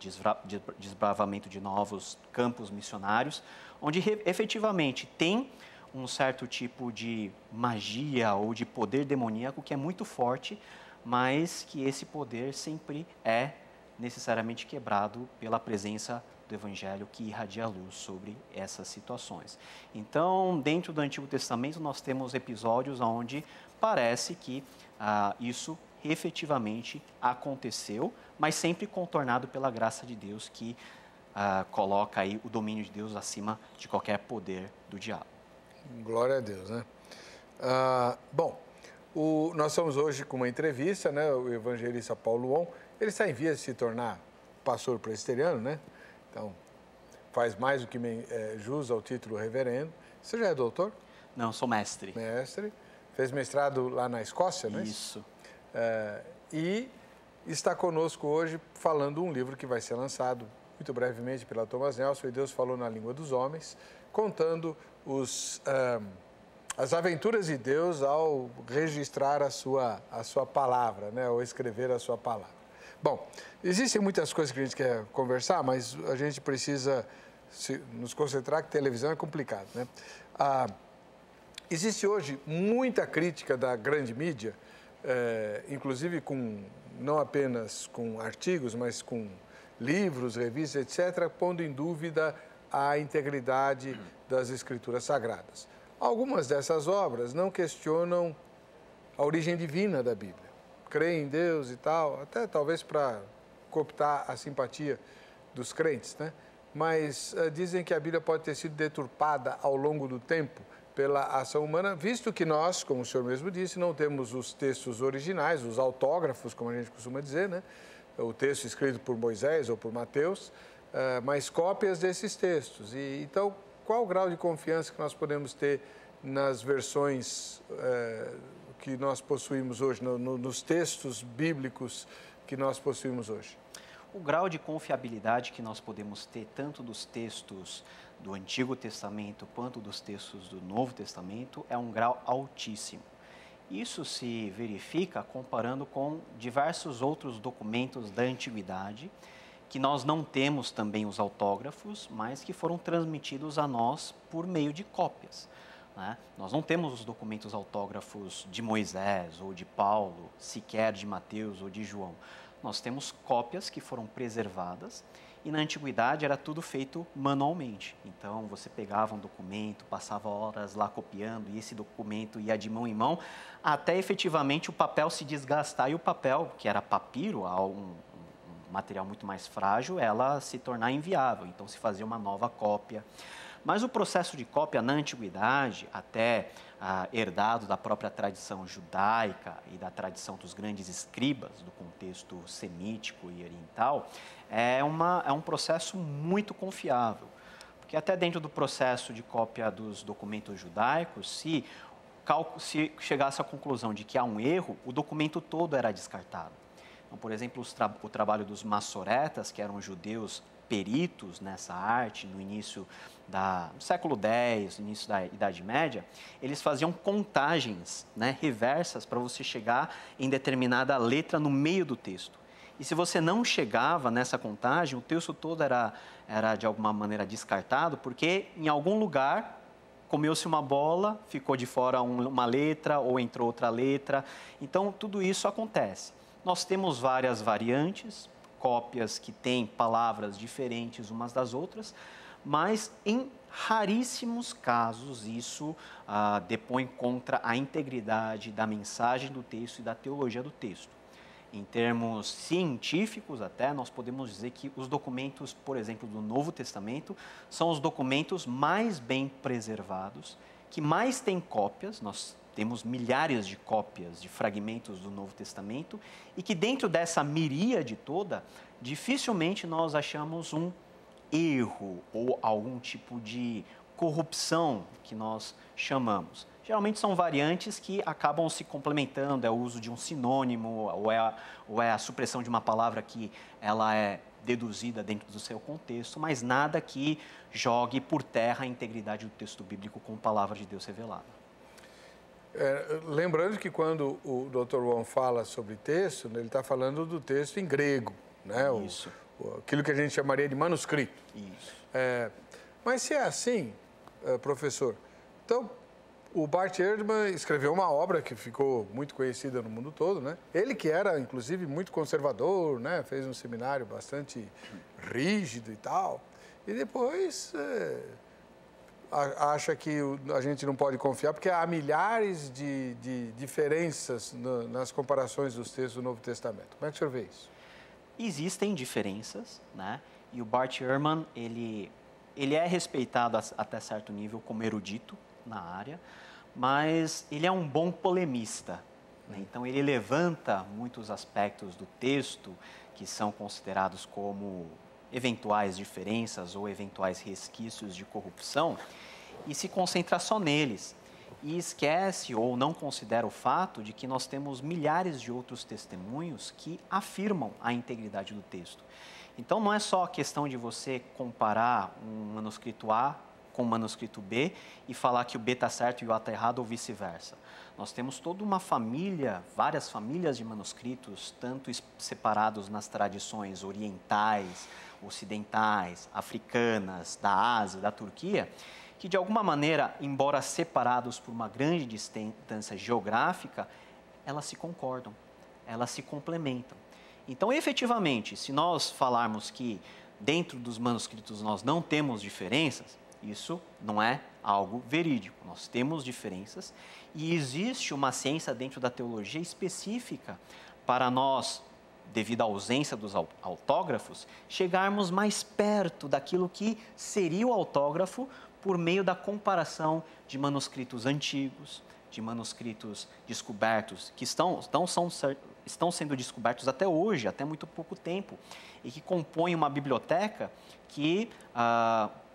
desbravamento de novos campos missionários, onde efetivamente tem um certo tipo de magia ou de poder demoníaco que é muito forte, mas que esse poder sempre é necessariamente quebrado pela presença do Evangelho que irradia a luz sobre essas situações. Então, dentro do Antigo Testamento, nós temos episódios onde parece que isso efetivamente aconteceu, mas sempre contornado pela graça de Deus que coloca aí o domínio de Deus acima de qualquer poder do diabo. Glória a Deus, né? Bom, nós estamos hoje com uma entrevista, né? O evangelista Paulo Won, ele está em vias de se tornar pastor presbiteriano, né? Então, faz mais do que jus ao título reverendo. Você já é doutor? Não, sou mestre. Mestre. Fez mestrado lá na Escócia, não é isso? E está conosco hoje falando um livro que vai ser lançado muito brevemente pela Thomas Nelson, e Deus falou na língua dos homens, contando as aventuras de Deus ao registrar a sua palavra, né? Ao escrever a sua palavra. Bom, existem muitas coisas que a gente quer conversar, mas a gente precisa nos concentrar que televisão é complicado, né? Existe hoje muita crítica da grande mídia, inclusive não apenas com artigos, mas com livros, revistas, etc., pondo em dúvida a integridade das Escrituras Sagradas. Algumas dessas obras não questionam a origem divina da Bíblia. Creem em Deus e tal, até talvez para cooptar a simpatia dos crentes, né? Mas dizem que a Bíblia pode ter sido deturpada ao longo do tempo pela ação humana, visto que nós, como o senhor mesmo disse, não temos os textos originais, os autógrafos, como a gente costuma dizer, né? O texto escrito por Moisés ou por Mateus, mas cópias desses textos. Então, qual o grau de confiança que nós podemos ter nas versões que nós possuímos hoje, nos textos bíblicos que nós possuímos hoje? O grau de confiabilidade que nós podemos ter tanto dos textos do Antigo Testamento quanto dos textos do Novo Testamento é um grau altíssimo. Isso se verifica comparando com diversos outros documentos da antiguidade, que nós não temos também os autógrafos, mas que foram transmitidos a nós por meio de cópias, né? Nós não temos os documentos autógrafos de Moisés ou de Paulo, sequer de Mateus ou de João. Nós temos cópias que foram preservadas e na antiguidade era tudo feito manualmente. Então você pegava um documento, passava horas lá copiando e esse documento ia de mão em mão até efetivamente o papel se desgastar e o papel, que era papiro, um material muito mais frágil, ela se tornar inviável. Então se fazia uma nova cópia. Mas o processo de cópia na antiguidade, até herdado da própria tradição judaica e da tradição dos grandes escribas do contexto semítico e oriental, é um processo muito confiável. Porque até dentro do processo de cópia dos documentos judaicos, se chegasse à conclusão de que há um erro, o documento todo era descartado. Então, por exemplo, o trabalho dos massoretas, que eram judeus peritos nessa arte, no início do século X, no início da Idade Média, eles faziam contagens, né, reversas para você chegar em determinada letra no meio do texto. E se você não chegava nessa contagem, o texto todo era de alguma maneira descartado, porque em algum lugar comeu-se uma bola, ficou de fora uma letra ou entrou outra letra. Então, tudo isso acontece. Nós temos várias variantes, cópias que têm palavras diferentes umas das outras, mas em raríssimos casos isso depõe contra a integridade da mensagem do texto e da teologia do texto. Em termos científicos até, nós podemos dizer que os documentos, por exemplo, do Novo Testamento, são os documentos mais bem preservados, que mais têm cópias. Nós temos milhares de cópias de fragmentos do Novo Testamento e que dentro dessa miríade toda, dificilmente nós achamos um erro ou algum tipo de corrupção que nós chamamos. Geralmente são variantes que acabam se complementando, é o uso de um sinônimo ou é a supressão de uma palavra que ela é deduzida dentro do seu contexto, mas nada que jogue por terra a integridade do texto bíblico com palavra de Deus revelada. Lembrando que quando o Dr. Wong fala sobre texto, ele está falando do texto em grego, né? Isso. Aquilo que a gente chamaria de manuscrito. Isso. Mas se é assim, professor, então o Bart Ehrman escreveu uma obra que ficou muito conhecida no mundo todo, né? Ele que era, inclusive, muito conservador, né? Fez um seminário bastante rígido e tal, e depois acha que a gente não pode confiar, porque há milhares de diferenças nas comparações dos textos do Novo Testamento. Como é que o senhor vê isso? Existem diferenças, né? E o Bart Ehrman, ele é respeitado até certo nível como erudito na área, mas ele é um bom polemista, né? Então ele levanta muitos aspectos do texto que são considerados como eventuais diferenças ou eventuais resquícios de corrupção e se concentra só neles. E esquece ou não considera o fato de que nós temos milhares de outros testemunhos que afirmam a integridade do texto. Então não é só a questão de você comparar um manuscrito A com o manuscrito B e falar que o B está certo e o A está errado ou vice-versa. Nós temos toda uma família, várias famílias de manuscritos, tanto separados nas tradições orientais, ocidentais, africanas, da Ásia, da Turquia, que de alguma maneira, embora separados por uma grande distância geográfica, elas se concordam, elas se complementam. Então, efetivamente, se nós falarmos que dentro dos manuscritos nós não temos diferenças, isso não é algo verídico. Nós temos diferenças e existe uma ciência dentro da teologia específica para nós, devido à ausência dos autógrafos, chegarmos mais perto daquilo que seria o autógrafo por meio da comparação de manuscritos antigos, de manuscritos descobertos, que estão sendo descobertos até hoje, até muito pouco tempo, e que compõem uma biblioteca que,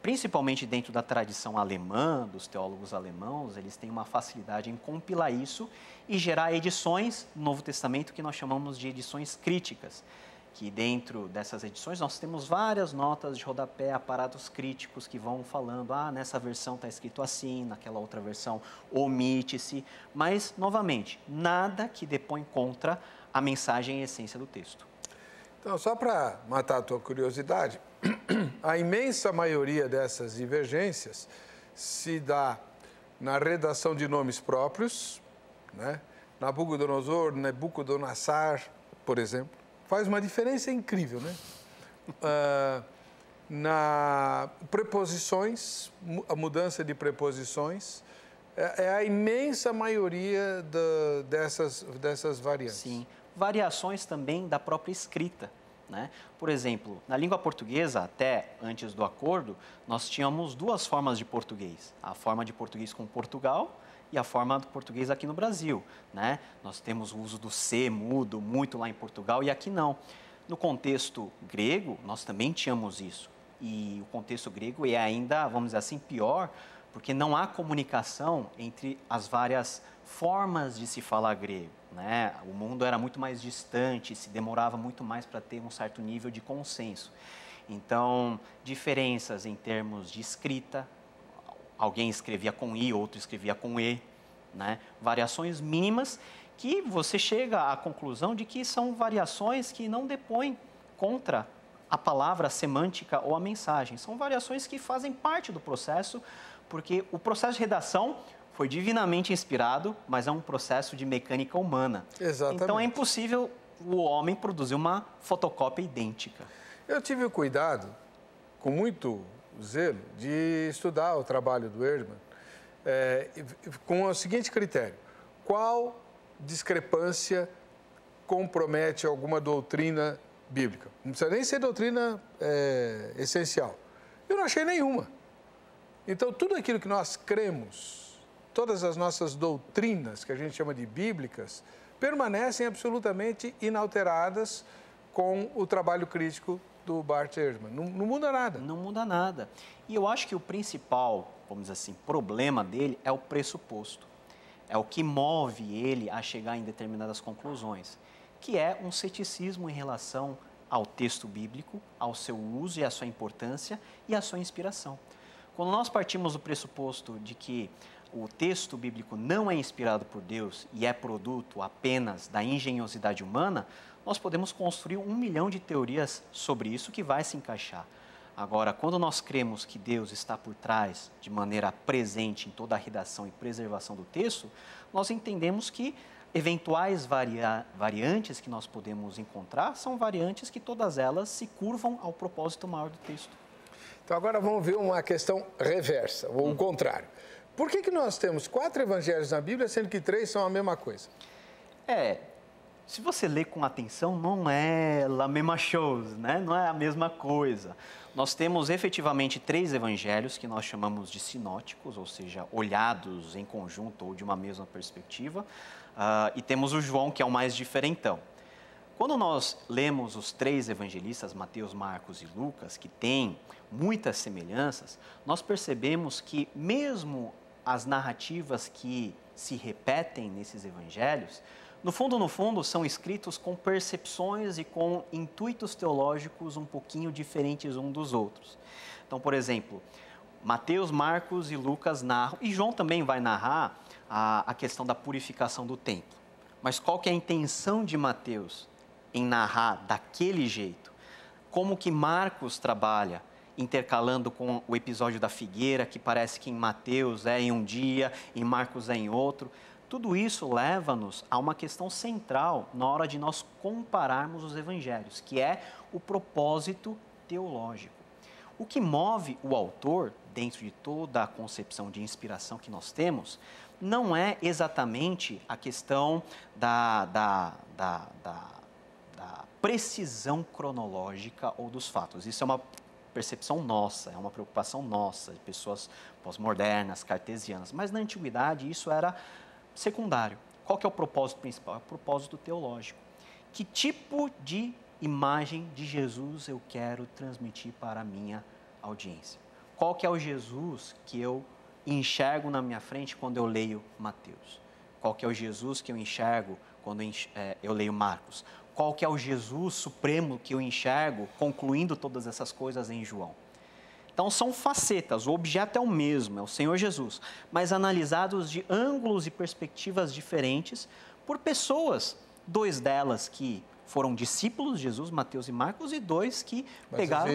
principalmente dentro da tradição alemã, dos teólogos alemãos, eles têm uma facilidade em compilar isso e gerar edições no Novo Testamento que nós chamamos de edições críticas. que dentro dessas edições nós temos várias notas de rodapé, aparatos críticos que vão falando, nessa versão está escrito assim, naquela outra versão omite-se, mas, novamente, nada que depõe contra a mensagem e essência do texto. Então, só para matar a tua curiosidade, a imensa maioria dessas divergências se dá na redação de nomes próprios, né? Nabucodonosor, Nebucodonosar, por exemplo, faz uma diferença incrível, né? Na preposições, a mudança de preposições, é a imensa maioria dessas variantes. Sim, variações também da própria escrita, né? Por exemplo, na língua portuguesa, até antes do acordo, nós tínhamos duas formas de português. A forma de português com Portugal e a forma do português aqui no Brasil, né? Nós temos o uso do C mudo muito lá em Portugal e aqui não. No contexto grego, nós também tínhamos isso. E o contexto grego é ainda, vamos dizer assim, pior, porque não há comunicação entre as várias formas de se falar grego, né? O mundo era muito mais distante, se demorava muito mais para ter um certo nível de consenso. Então, diferenças em termos de escrita, alguém escrevia com I, outro escrevia com E, né? Variações mínimas que você chega à conclusão de que são variações que não depõem contra a palavra, a semântica ou a mensagem. São variações que fazem parte do processo, porque o processo de redação foi divinamente inspirado, mas é um processo de mecânica humana. Exatamente. Então é impossível o homem produzir uma fotocópia idêntica. Eu tive o cuidado, com muito zelo, de estudar o trabalho do Eerdmans com o seguinte critério: qual discrepância compromete alguma doutrina bíblica? Não precisa nem ser doutrina essencial. Eu não achei nenhuma. Então, tudo aquilo que nós cremos, todas as nossas doutrinas, que a gente chama de bíblicas, permanecem absolutamente inalteradas com o trabalho crítico do Bart Eerdmans. Não muda nada. Não muda nada. E eu acho que o principal, vamos dizer assim, problema dele é o pressuposto. É o que move ele a chegar em determinadas conclusões, que é um ceticismo em relação ao texto bíblico, ao seu uso e à sua importância e à sua inspiração. Quando nós partimos do pressuposto de que o texto bíblico não é inspirado por Deus e é produto apenas da engenhosidade humana, nós podemos construir 1 milhão de teorias sobre isso que vai se encaixar. Agora, quando nós cremos que Deus está por trás, de maneira presente em toda a redação e preservação do texto, nós entendemos que eventuais variantes que nós podemos encontrar são variantes que todas elas se curvam ao propósito maior do texto. Então, agora vamos ver uma questão reversa, ou o contrário. Por que nós temos 4 evangelhos na Bíblia, sendo que 3 são a mesma coisa? Se você lê com atenção, não é la mesma chose, né? Não é a mesma coisa. Nós temos efetivamente 3 evangelhos que nós chamamos de sinóticos, ou seja, olhados em conjunto ou de uma mesma perspectiva, e temos o João, que é o mais diferentão. Quando nós lemos os 3 evangelistas, Mateus, Marcos e Lucas, que têm muitas semelhanças, nós percebemos que mesmo as narrativas que se repetem nesses evangelhos, no fundo, são escritos com percepções e com intuitos teológicos um pouquinho diferentes uns dos outros. Então, por exemplo, Mateus, Marcos e Lucas narram, e João também vai narrar a questão da purificação do templo. Mas qual que é a intenção de Mateus em narrar daquele jeito? Como que Marcos trabalha, intercalando com o episódio da figueira, que parece que em Mateus é em um dia, em Marcos é em outro. Tudo isso leva-nos a uma questão central na hora de nós compararmos os evangelhos, que é o propósito teológico. O que move o autor, dentro de toda a concepção de inspiração que nós temos, não é exatamente a questão da precisão cronológica ou dos fatos. Isso é uma percepção nossa, é uma preocupação nossa, de pessoas pós-modernas, cartesianas. Mas na antiguidade isso era secundário. Qual que é o propósito principal? É o propósito teológico. Que tipo de imagem de Jesus eu quero transmitir para a minha audiência? Qual que é o Jesus que eu enxergo na minha frente quando eu leio Mateus? Qual que é o Jesus que eu enxergo quando eu leio Marcos? qual que é o Jesus supremo que eu enxergo, concluindo todas essas coisas em João. Então, são facetas, o objeto é o mesmo, é o Senhor Jesus, mas analisados de ângulos e perspectivas diferentes por pessoas, 2 delas que foram discípulos de Jesus, Mateus e Marcos, e 2 que pegaram...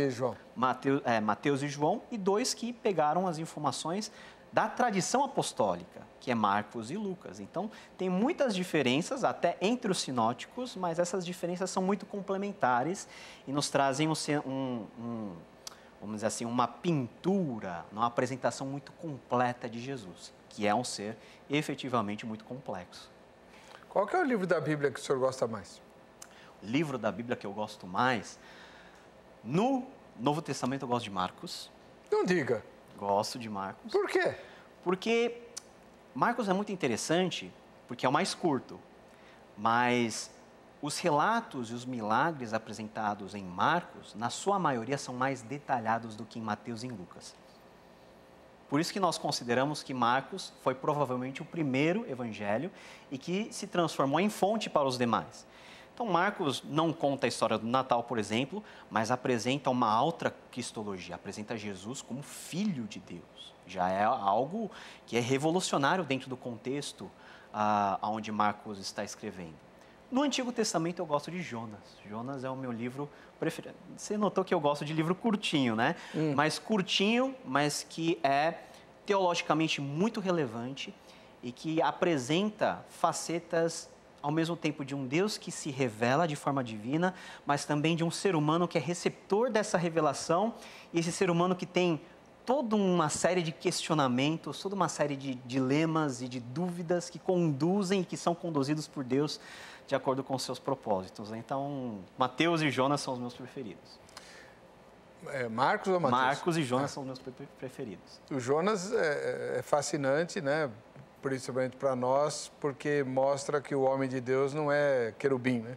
Mateus e João, e 2 que pegaram as informações da tradição apostólica, que é Marcos e Lucas. Então, tem muitas diferenças, até entre os sinóticos, mas essas diferenças são muito complementares e nos trazem vamos dizer assim, uma pintura, uma apresentação muito completa de Jesus, que é um ser efetivamente muito complexo. Qual que é o livro da Bíblia que o senhor gosta mais? O livro da Bíblia que eu gosto mais, no Novo Testamento eu gosto de Marcos. Não diga. Gosto de Marcos. Por quê? Porque Marcos é muito interessante, porque é o mais curto, mas os relatos e os milagres apresentados em Marcos, na sua maioria, são mais detalhados do que em Mateus e em Lucas. Por isso que nós consideramos que Marcos foi provavelmente o primeiro evangelho e que se transformou em fonte para os demais. Então, Marcos não conta a história do Natal, por exemplo, mas apresenta uma outra cristologia, apresenta Jesus como Filho de Deus. Já é algo que é revolucionário dentro do contexto onde Marcos está escrevendo. No Antigo Testamento eu gosto de Jonas. Jonas é o meu livro preferido. Você notou que eu gosto de livro curtinho, né? Mas curtinho, mas que é teologicamente muito relevante e que apresenta facetas ao mesmo tempo de um Deus que se revela de forma divina, mas também de um ser humano que é receptor dessa revelação, e esse ser humano que tem toda uma série de questionamentos, toda uma série de dilemas e de dúvidas que conduzem e que são conduzidos por Deus de acordo com os seus propósitos. Então, Mateus e Jonas são os meus preferidos. Marcos ou Mateus? Marcos e Jonas são os meus preferidos. O Jonas é fascinante, né? Principalmente para nós, porque mostra que o homem de Deus não é querubim, né?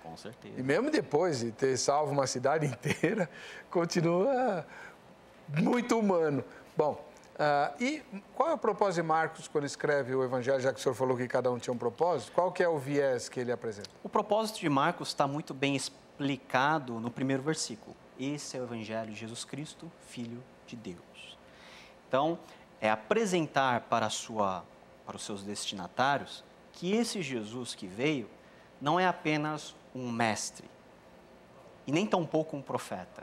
Com certeza. E mesmo depois de ter salvo uma cidade inteira, continua muito humano. Bom, e qual é o propósito de Marcos quando escreve o Evangelho, já que o senhor falou que cada um tinha um propósito? Qual que é o viés que ele apresenta? O propósito de Marcos está muito bem explicado no primeiro versículo. Esse é o Evangelho de Jesus Cristo, Filho de Deus. Então, é apresentar para os seus destinatários que esse Jesus que veio não é apenas um mestre e nem tampouco um profeta.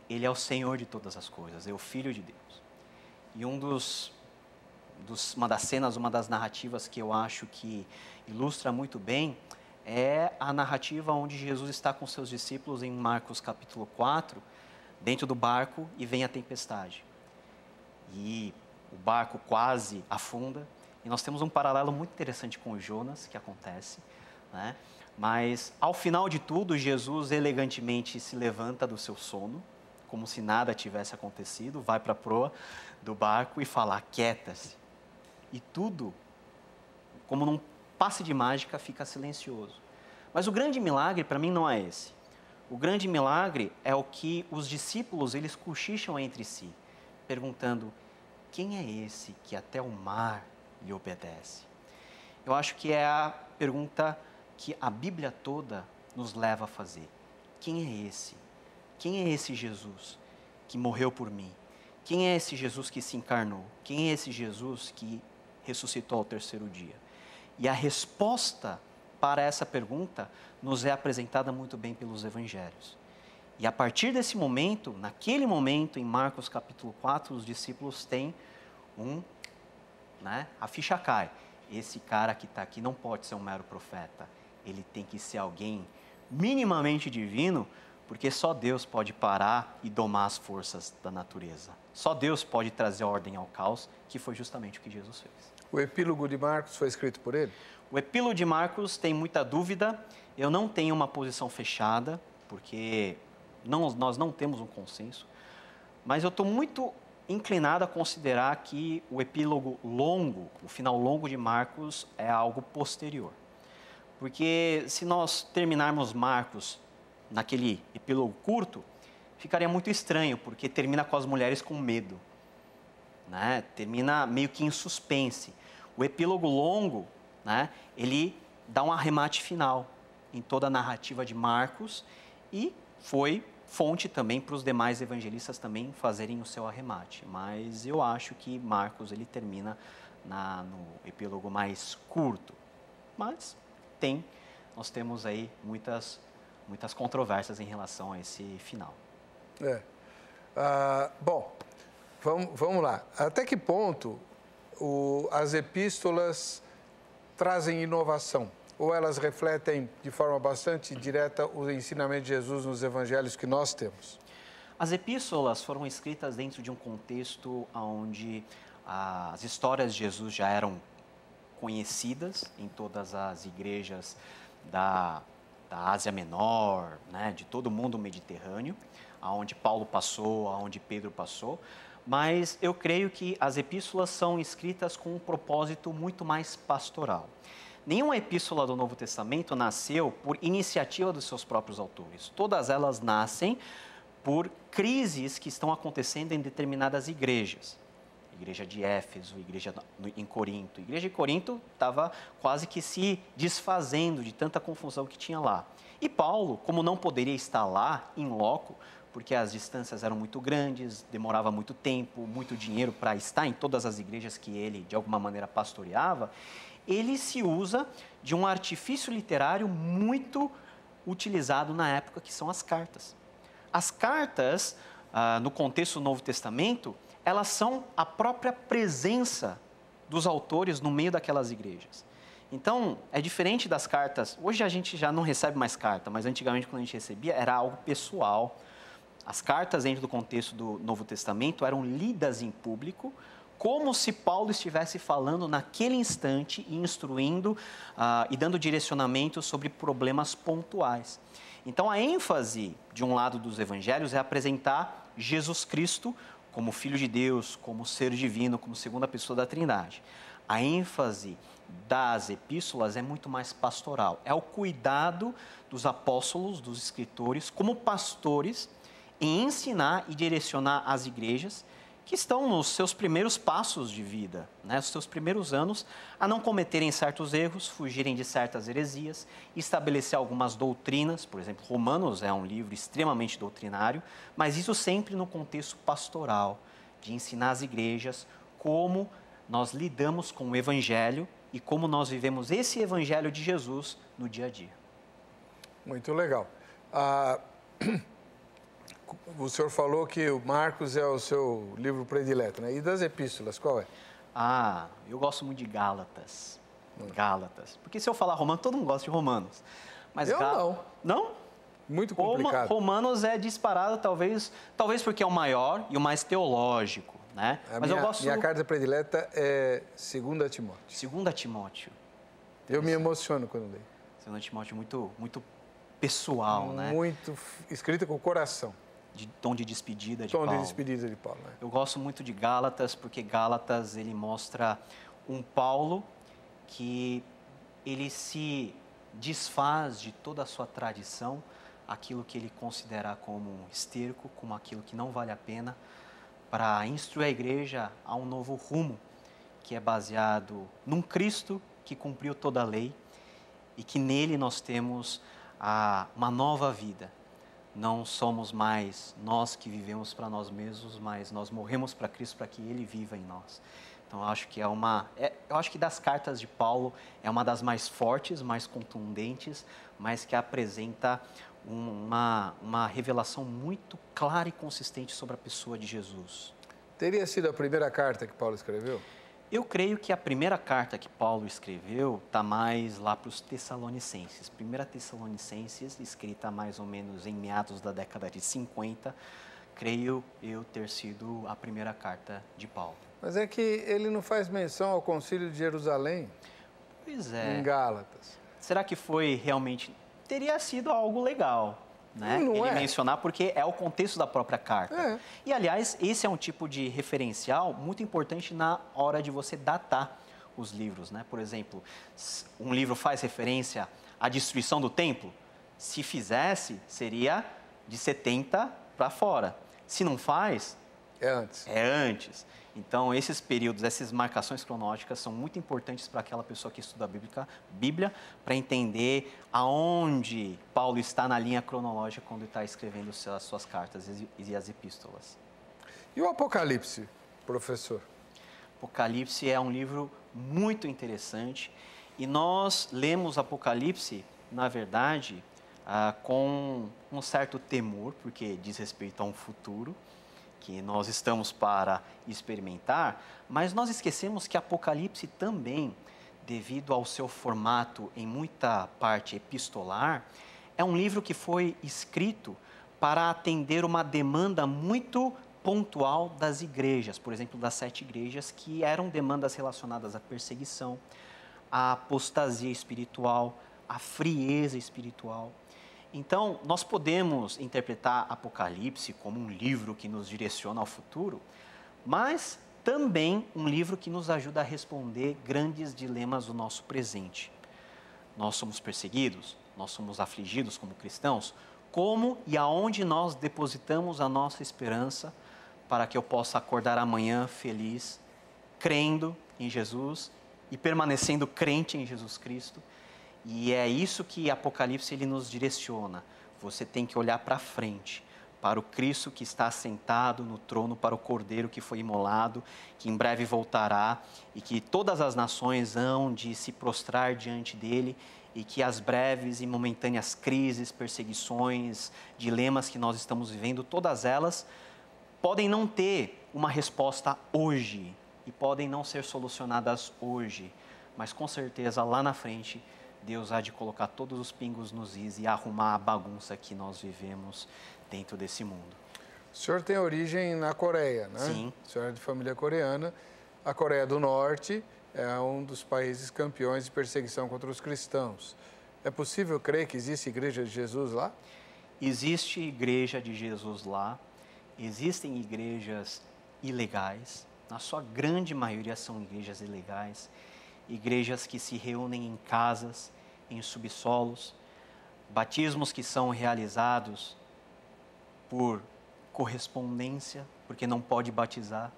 Ele é o Senhor de todas as coisas, é o Filho de Deus. E uma das cenas, uma das narrativas que eu acho que ilustra muito bem é a narrativa onde Jesus está com seus discípulos em Marcos capítulo 4, dentro do barco, e vem a tempestade. E o barco quase afunda, e nós temos um paralelo muito interessante com o Jonas, que acontece, né? Mas, ao final de tudo, Jesus elegantemente se levanta do seu sono, como se nada tivesse acontecido, vai para a proa do barco e fala: aquieta-se. E tudo, como num passe de mágica, fica silencioso. Mas o grande milagre, para mim, não é esse. O grande milagre é o que os discípulos, eles cochicham entre si, perguntando: quem é esse que até o mar lhe obedece? Eu acho que é a pergunta que a Bíblia toda nos leva a fazer. Quem é esse? Quem é esse Jesus que morreu por mim? Quem é esse Jesus que se encarnou? Quem é esse Jesus que ressuscitou ao terceiro dia? E a resposta para essa pergunta nos é apresentada muito bem pelos evangelhos. E a partir desse momento, naquele momento, em Marcos capítulo 4, os discípulos têm a ficha cai. Esse cara que está aqui não pode ser um mero profeta. Ele tem que ser alguém minimamente divino, porque só Deus pode parar e domar as forças da natureza. Só Deus pode trazer ordem ao caos, que foi justamente o que Jesus fez. O epílogo de Marcos foi escrito por ele? O epílogo de Marcos tem muita dúvida. Eu não tenho uma posição fechada, porque nós não temos um consenso. Mas eu estou muito inclinado a considerar que o epílogo longo, o final longo de Marcos, é algo posterior. Porque se nós terminarmos Marcos naquele epílogo curto, ficaria muito estranho, porque termina com as mulheres com medo, né? Termina meio que em suspense. O epílogo longo, né, ele dá um arremate final. em toda a narrativa de Marcos e foi fonte também para os demais evangelistas também fazerem o seu arremate. Mas eu acho que Marcos ele termina no epílogo mais curto. Mas nós temos aí muitas controvérsias em relação a esse final. Bom, vamos lá. Até que ponto as epístolas trazem inovação? Ou elas refletem de forma bastante direta o ensinamento de Jesus nos evangelhos que nós temos? As epístolas foram escritas dentro de um contexto onde as histórias de Jesus já eram conhecidas em todas as igrejas da Ásia Menor, né, de todo o mundo mediterrâneo, aonde Paulo passou, aonde Pedro passou, mas eu creio que as epístolas são escritas com um propósito muito mais pastoral. Nenhuma epístola do Novo Testamento nasceu por iniciativa dos seus próprios autores. Todas elas nascem por crises que estão acontecendo em determinadas igrejas. Igreja de Éfeso, igreja em Corinto. A igreja de Corinto estava quase que se desfazendo de tanta confusão que tinha lá. E Paulo, como não poderia estar lá, em loco, porque as distâncias eram muito grandes, demorava muito tempo, muito dinheiro para estar em todas as igrejas que ele, de alguma maneira, pastoreava, ele se usa de um artifício literário muito utilizado na época, que são as cartas. As cartas, no contexto do Novo Testamento, elas são a própria presença dos autores no meio daquelas igrejas. Então, é diferente das cartas. Hoje a gente já não recebe mais carta, mas antigamente, quando a gente recebia, era algo pessoal. As cartas, dentro do contexto do Novo Testamento, eram lidas em público, como se Paulo estivesse falando naquele instante e instruindo e dando direcionamento sobre problemas pontuais. Então, a ênfase, de um lado dos evangelhos, é apresentar Jesus Cristo como Filho de Deus, como Ser divino, como segunda pessoa da Trindade. A ênfase das epístolas é muito mais pastoral. É o cuidado dos apóstolos, dos escritores, como pastores, em ensinar e direcionar as igrejas que estão nos seus primeiros passos de vida, né, os seus primeiros anos, a não cometerem certos erros, fugirem de certas heresias, estabelecer algumas doutrinas. Por exemplo, Romanos é um livro extremamente doutrinário, mas isso sempre no contexto pastoral, de ensinar as igrejas como nós lidamos com o Evangelho e como nós vivemos esse Evangelho de Jesus no dia a dia. Muito legal. O senhor falou que o Marcos é o seu livro predileto, né? E das epístolas, qual é? Eu gosto muito de Gálatas. Gálatas. Porque se eu falar Romanos, todo mundo gosta de Romanos. Mas eu não. Não? Muito complicado. Romanos é disparado, talvez porque é o maior e o mais teológico, né? Minha carta predileta é 2 Timóteo. 2 Timóteo. Eu me emociono quando leio. 2 Timóteo muito pessoal, né? Muito escrita com o coração. De tom de despedida de Paulo. Tom de despedida de Paulo, né? Eu gosto muito de Gálatas, porque Gálatas, ele mostra um Paulo que ele se desfaz de toda a sua tradição, aquilo que ele considera como um esterco, como aquilo que não vale a pena, para instruir a igreja a um novo rumo, que é baseado num Cristo que cumpriu toda a lei e que nele nós temos uma nova vida. Não somos mais nós que vivemos para nós mesmos, mas nós morremos para Cristo para que Ele viva em nós. Então, eu acho que eu acho que das cartas de Paulo é uma das mais fortes, mais contundentes, mas que apresenta uma revelação muito clara e consistente sobre a pessoa de Jesus. Teria sido a primeira carta que Paulo escreveu? Eu creio que a primeira carta que Paulo escreveu está mais lá para os Tessalonicenses. 1 Tessalonicenses, escrita mais ou menos em meados da década de 50, creio eu ter sido a primeira carta de Paulo. Mas é que ele não faz menção ao Concílio de Jerusalém? Pois é. Em Gálatas. Será que foi realmente... Teria sido algo legal, né? Não ele mencionar, porque é o contexto da própria carta. É. E, aliás, esse é um tipo de referencial muito importante na hora de você datar os livros, né? Por exemplo, um livro faz referência à destruição do templo? Se fizesse, seria de 70 para fora. Se não faz, É antes. É antes. Então, esses períodos, essas marcações cronológicas são muito importantes para aquela pessoa que estuda a Bíblia, para entender aonde Paulo está na linha cronológica quando está escrevendo as suas cartas e as epístolas. E o Apocalipse, professor? Apocalipse é um livro muito interessante e nós lemos Apocalipse, na verdade, com um certo temor, porque diz respeito a um futuro que nós estamos para experimentar, mas nós esquecemos que Apocalipse também, devido ao seu formato em muita parte epistolar, é um livro que foi escrito para atender uma demanda muito pontual das igrejas, por exemplo, das 7 igrejas, que eram demandas relacionadas à perseguição, à apostasia espiritual, à frieza espiritual. Então, nós podemos interpretar Apocalipse como um livro que nos direciona ao futuro, mas também um livro que nos ajuda a responder grandes dilemas do nosso presente. Nós somos perseguidos, nós somos afligidos como cristãos, como e aonde nós depositamos a nossa esperança para que eu possa acordar amanhã feliz, crendo em Jesus e permanecendo crente em Jesus Cristo. E é isso que Apocalipse ele nos direciona. Você tem que olhar para frente, para o Cristo que está sentado no trono, para o Cordeiro que foi imolado, que em breve voltará e que todas as nações hão de se prostrar diante dele e que as breves e momentâneas crises, perseguições, dilemas que nós estamos vivendo, todas elas podem não ter uma resposta hoje e podem não ser solucionadas hoje, mas com certeza lá na frente Deus há de colocar todos os pingos nos is e arrumar a bagunça que nós vivemos dentro desse mundo. O senhor tem origem na Coreia, né? Sim. O senhor é de família coreana. A Coreia do Norte é um dos países campeões de perseguição contra os cristãos. É possível crer que existe Igreja de Jesus lá? Existe Igreja de Jesus lá. Existem igrejas ilegais. Na sua grande maioria são igrejas ilegais. Igrejas que se reúnem em casas, em subsolos, batismos que são realizados por correspondência, porque não pode batizar,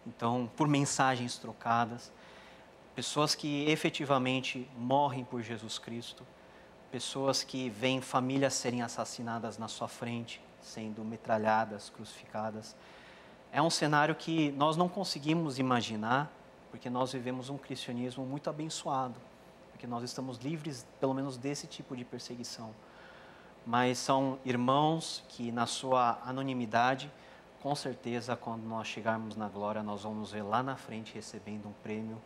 então por mensagens trocadas, pessoas que efetivamente morrem por Jesus Cristo, pessoas que veem famílias serem assassinadas na sua frente, sendo metralhadas, crucificadas. É um cenário que nós não conseguimos imaginar, porque nós vivemos um cristianismo muito abençoado, porque nós estamos livres, pelo menos, desse tipo de perseguição. Mas são irmãos que, na sua anonimidade, com certeza, quando nós chegarmos na glória, nós vamos ver lá na frente recebendo um prêmio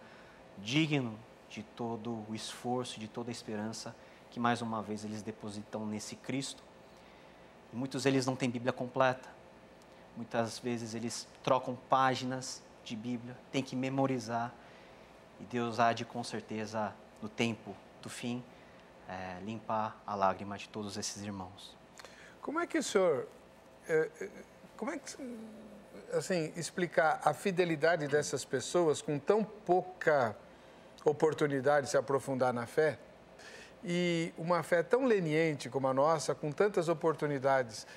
digno de todo o esforço, de toda a esperança que, mais uma vez, eles depositam nesse Cristo. E muitos deles não têm Bíblia completa. Muitas vezes eles trocam páginas de Bíblia, tem que memorizar, e Deus há de, com certeza, no tempo do fim, limpar a lágrima de todos esses irmãos. Como é que o senhor, assim, explicar a fidelidade dessas pessoas com tão pouca oportunidade de se aprofundar na fé e uma fé tão leniente como a nossa, com tantas oportunidades?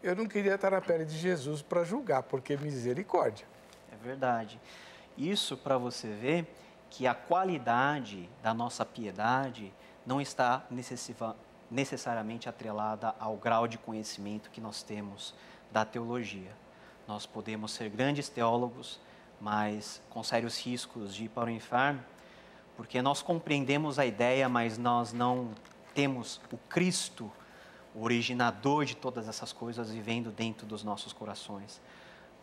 Eu não queria estar na pele de Jesus para julgar, porque misericórdia. É verdade. Isso para você ver que a qualidade da nossa piedade não está necessariamente atrelada ao grau de conhecimento que nós temos da teologia. Nós podemos ser grandes teólogos, mas com sérios riscos de ir para o inferno, porque nós compreendemos a ideia, mas nós não temos o Cristo, o originador de todas essas coisas, vivendo dentro dos nossos corações.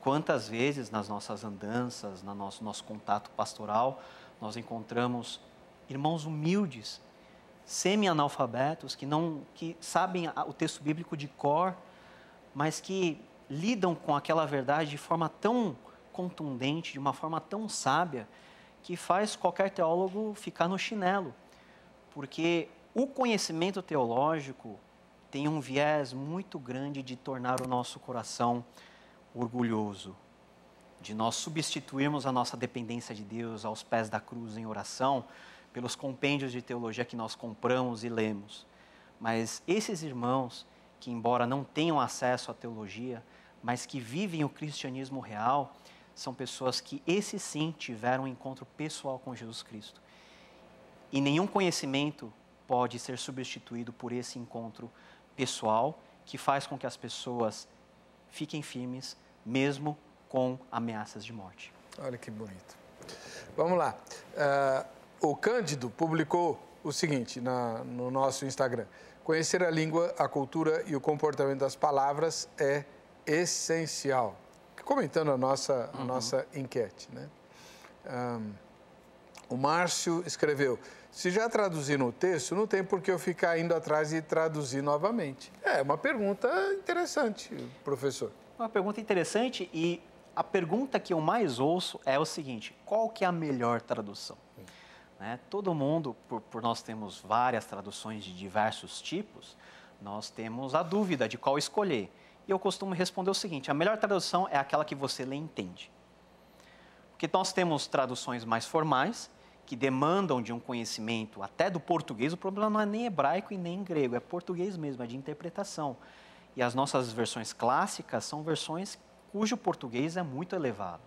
Quantas vezes nas nossas andanças, no nosso contato pastoral, nós encontramos irmãos humildes, semi-analfabetos, que sabem o texto bíblico de cor, mas que lidam com aquela verdade de forma tão contundente, de uma forma tão sábia, que faz qualquer teólogo ficar no chinelo. Porque o conhecimento teológico tem um viés muito grande de tornar o nosso coração orgulhoso, de nós substituirmos a nossa dependência de Deus aos pés da cruz em oração pelos compêndios de teologia que nós compramos e lemos. Mas esses irmãos que, embora não tenham acesso à teologia, mas que vivem o cristianismo real, são pessoas que, esse sim, tiveram um encontro pessoal com Jesus Cristo. E nenhum conhecimento pode ser substituído por esse encontro pessoal, que faz com que as pessoas fiquem firmes, mesmo com ameaças de morte. Olha que bonito. Vamos lá. O Cândido publicou o seguinte no nosso Instagram. Conhecer a língua, a cultura e o comportamento das palavras é essencial. Comentando a nossa enquete, né? O Márcio escreveu: se já traduziram o texto, não tem por que eu ficar indo atrás e traduzir novamente. É uma pergunta interessante, professor. Uma pergunta interessante, e a pergunta que eu mais ouço é o seguinte: qual que é a melhor tradução? Né? Todo mundo, por nós temos várias traduções de diversos tipos, nós temos a dúvida de qual escolher. E eu costumo responder o seguinte: a melhor tradução é aquela que você lê e entende. Porque nós temos traduções mais formais, que demandam de um conhecimento até do português. O problema não é nem hebraico e nem grego, é português mesmo, é de interpretação. E as nossas versões clássicas são versões cujo português é muito elevado.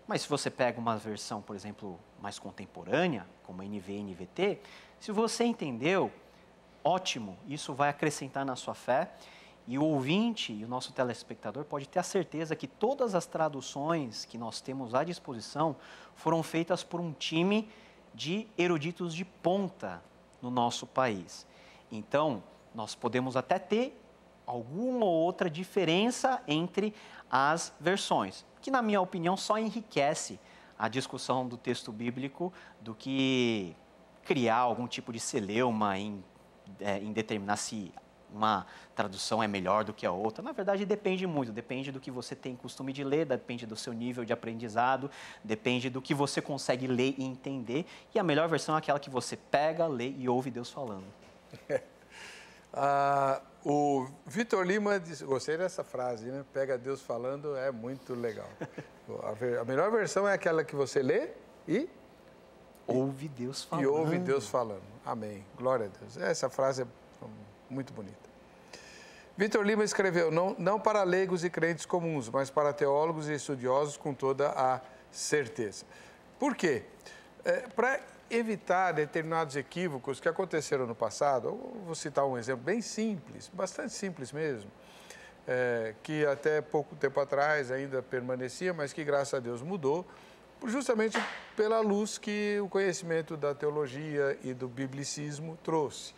Mas se você pega uma versão, por exemplo, mais contemporânea, como a NVI e NVT, se você entendeu, ótimo, isso vai acrescentar na sua fé. E o ouvinte e o nosso telespectador pode ter a certeza que todas as traduções que nós temos à disposição foram feitas por um time de eruditos de ponta no nosso país. Então, nós podemos até ter alguma ou outra diferença entre as versões, que, na minha opinião, só enriquece a discussão do texto bíblico do que criar algum tipo de celeuma em determinar se uma tradução é melhor do que a outra. Na verdade, depende muito, depende do que você tem costume de ler, depende do seu nível de aprendizado, depende do que você consegue ler e entender, e a melhor versão é aquela que você pega, lê e ouve Deus falando. O Vitor Lima disse, gostei dessa frase, né? Pega Deus falando, é muito legal. A melhor versão é aquela que você lê e ouve Deus falando. E ouve Deus falando. Amém. Glória a Deus. Essa frase é muito bonita. Vitor Lima escreveu: não para leigos e crentes comuns, mas para teólogos e estudiosos com toda a certeza. Por quê? Para evitar determinados equívocos que aconteceram no passado, eu vou citar um exemplo bem simples, bastante simples mesmo, que até pouco tempo atrás ainda permanecia, mas que graças a Deus mudou, justamente pela luz que o conhecimento da teologia e do biblicismo trouxe.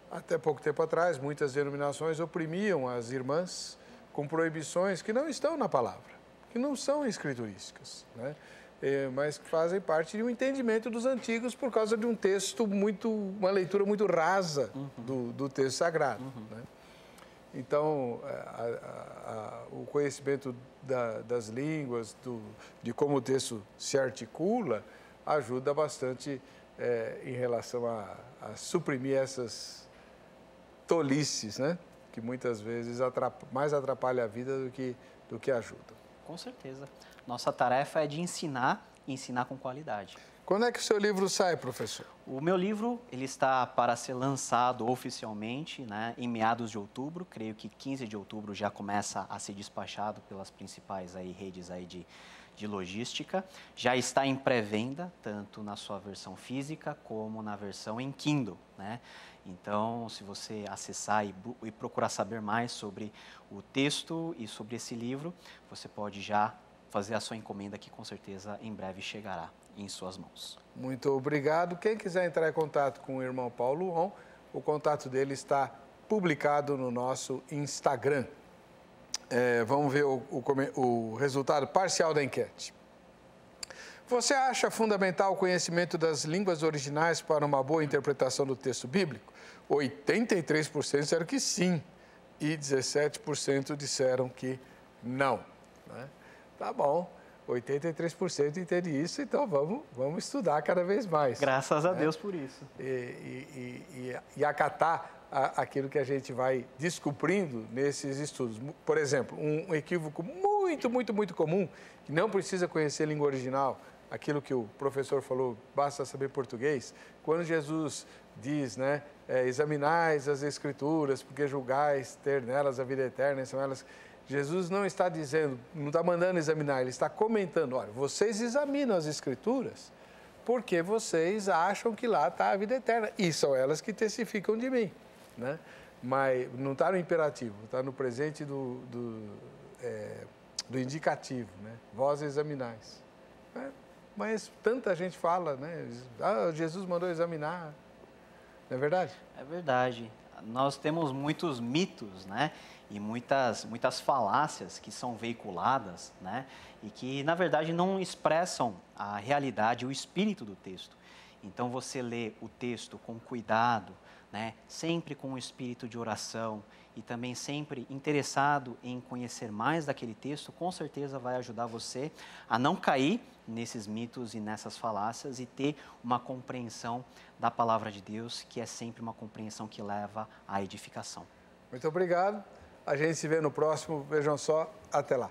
Até pouco tempo atrás, muitas denominações oprimiam as irmãs com proibições que não estão na palavra, que não são escriturísticas, né? Mas que fazem parte de um entendimento dos antigos por causa de um texto uma leitura muito rasa do texto sagrado, né? Então, o conhecimento das línguas, de como o texto se articula, ajuda bastante em relação a suprimir essas tolices, né? Que muitas vezes mais atrapalha a vida do que ajuda. Com certeza. Nossa tarefa é de ensinar e ensinar com qualidade. Quando é que o seu livro sai, professor? O meu livro ele está para ser lançado oficialmente, né, em meados de outubro. Creio que 15 de outubro já começa a ser despachado pelas principais redes de logística. Já está em pré-venda, tanto na sua versão física como na versão em Kindle, né? Então, se você acessar e procurar saber mais sobre o texto e sobre esse livro, você pode já fazer a sua encomenda, que com certeza em breve chegará em suas mãos. Muito obrigado. Quem quiser entrar em contato com o irmão Paulo On, o contato dele está publicado no nosso Instagram. Vamos ver o resultado parcial da enquete. Você acha fundamental o conhecimento das línguas originais para uma boa interpretação do texto bíblico? 83% disseram que sim e 17% disseram que não, né? Tá bom, 83% entende isso, então vamos estudar cada vez mais. Graças a Deus por isso. E acatar aquilo que a gente vai descobrindo nesses estudos. Por exemplo, um equívoco muito comum, que não precisa conhecer a língua original, aquilo que o professor falou, basta saber português. Quando Jesus diz, né, examinais as Escrituras, porque julgais ter nelas a vida eterna, são elas... Jesus não está dizendo, não está mandando examinar, ele está comentando, olha, vocês examinam as Escrituras porque vocês acham que lá está a vida eterna e são elas que testificam de mim, né? Mas não está no imperativo, está no presente do indicativo, né? Vós examinais. Mas tanta gente fala, né? Ah, Jesus mandou examinar, não é verdade? É verdade. Nós temos muitos mitos, né? E muitas falácias que são veiculadas, né? E que, na verdade, não expressam a realidade, o espírito do texto. Então, você lê o texto com cuidado, né? Sempre com um espírito de oração e também sempre interessado em conhecer mais daquele texto, com certeza vai ajudar você a não cair nesses mitos e nessas falácias e ter uma compreensão da palavra de Deus, que é sempre uma compreensão que leva à edificação. Muito obrigado. A gente se vê no próximo. Vejam só. Até lá.